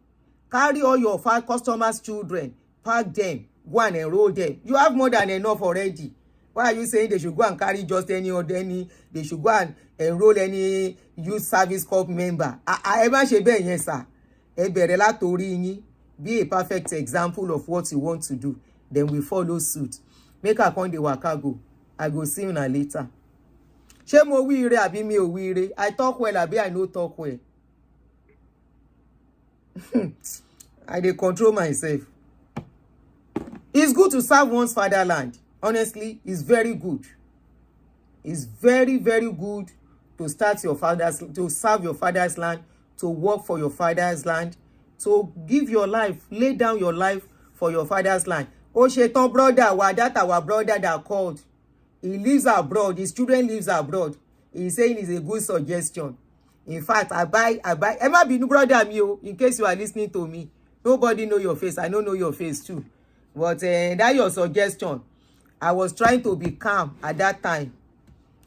carry all your customers' children, pack them, go and enroll them. You have more than enough already. Why are you saying they should go and carry just any, they should go and enroll any youth service corps member? I ever say ben yes, sir. ẹ bẹ̀rẹ̀ látorí yín. Be a perfect example of what you want to do. Then we follow suit. Make her come dey waka go. I go see una later. Ṣé mo wí ire àbí mi ò wí ire? I talk well àbí I no talk well? I dey control myself. It's good to serve one's fatherland. Honestly, it's very good. It's very, very good to serve your father's land, to work for your father's land, to give your life, lay down your life for your father's land. Oh, Shetan brother, that our brother that called. He lives abroad. His children lives abroad. He's saying it's a good suggestion. In fact, I buy. Emma be new brother me, in case you are listening to me. Nobody know your face. I don't know your face too. But that your suggestion. I was trying to be calm at that time.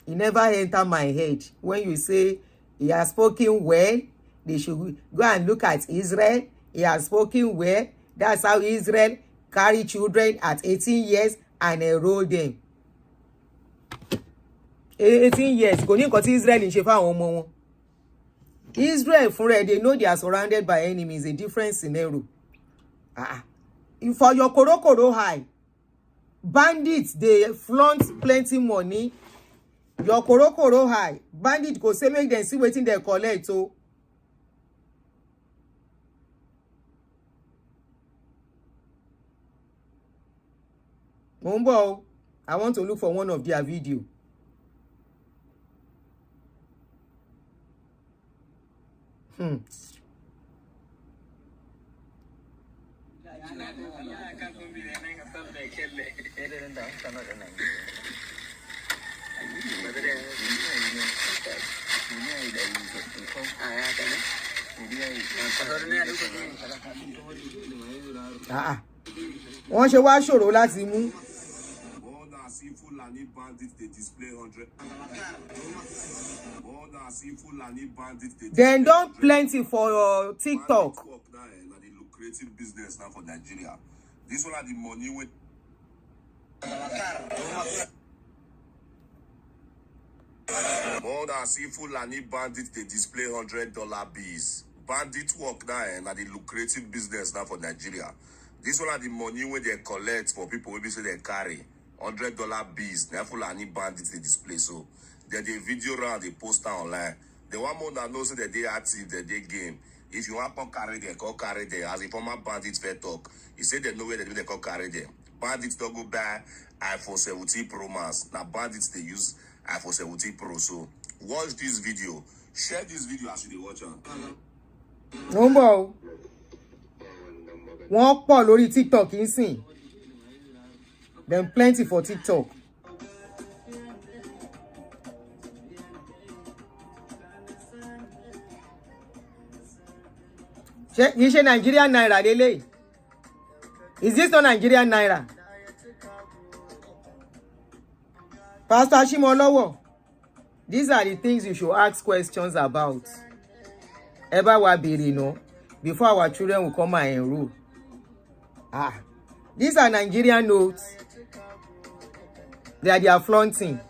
It never entered my head. When you say he has spoken well, they should go and look at Israel. He has spoken well. That's how Israel carry children at 18 years and enroll them. 18 years. Kò ní nǹkan tí Israel ń ṣe fáwọn ọmọ wọn. Israel fúnra, they know they are surrounded by enemies. A different scenario. For your korokoro high, bandits, they flaunt plenty money. Your korokoro high, bandit go say make them see wetin they collect. So Mumbo, I want to look for one of their video. Wọ́n ṣe wá ṣòro láti mú. Then don't plenty for your TikTok. Lucrative business now for Nigeria. This one are the money with more than see Fulani bandits, they display $100 bills. Bandit work now and the lucrative business now for Nigeria. This one are the money where they collect for people who say they carry $100 bills. Now Fulani bandits they display. So they video around, they post online. The one more that knows that they active, that they game. If you want to carry them, call carry them. As a former bandit fair talk, he said they know where they call carry them. Bandits don't go buy iPhone 17 Pro Max. Now bandits they use iPhone 17 Pro. So watch this video. Share this video as you watch on. Number one pọ̀ lórí TikTok nsìn. Then plenty for TikTok. You say Nigerian naira lele. Is this not Nigerian naira? Pastor Ashimolowo, these are the things you should ask questions about. Eba wa bere no, before our children will come and enroll. These are Nigerian notes. They are flaunting.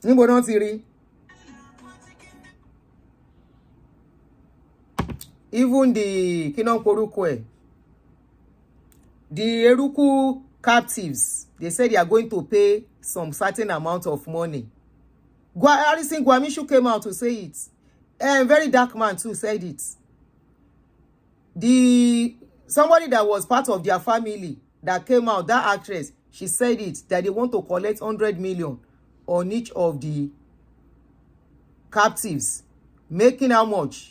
Níbo náà ti rí? Even the the Eruku captives, they said they are going to pay some certain amount of money. Harrison Gwamishu came out to say it. And very dark man too said it. Somebody that was part of their family that came out, that actress, she said it, that they want to collect 100 million on each of the captives. Making how much?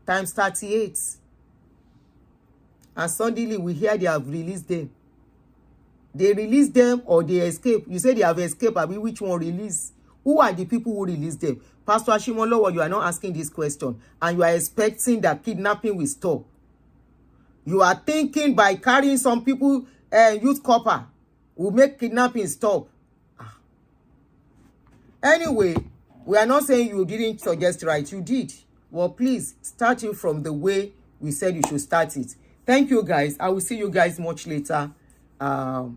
Times 38. And suddenly we hear they have released them. They release them or they escape. You say they have escaped. I mean, which one release? Who are the people who release them? Pastor Ashimolowo, you are not asking this question. And you are expecting that kidnapping will stop. You are thinking by carrying some people, youth copper, will make kidnapping stop. Anyway, we are not saying you didn't suggest right. You did. Well, please start it from the way we said you should start it. Thank you, guys. I will see you guys much later. I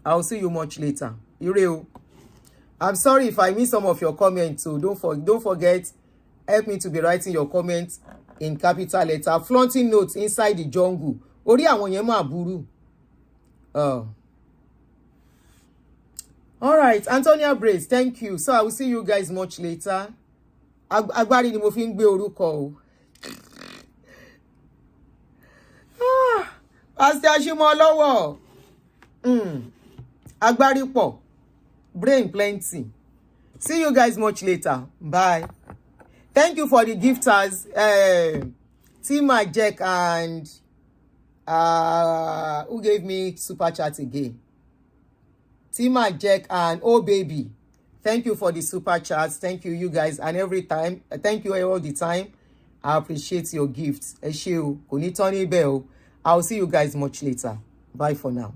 will see you much later. I'm sorry if I missed some of your comments. So don't forget, help me to be writing your comments in capital letter. Flaunting notes inside the jungle. Orí àwọn yẹn máa burú. All right, Antonia Brace, thank you. So I will see you guys much later. Agbárí ni mo fi ń gbé orúkọ o. Pastor Ashimolowo. Agbárí pọ̀. Brain plenty. See you guys much later. Bye. Thank you for the gifters. Tima, Jack, and who gave me super chat again? Tima, Jack, and oh baby. Thank you for the super chats. Thank you, you guys, and every time. Thank you all the time. I appreciate your gifts. I'll see you guys much later. Bye for now.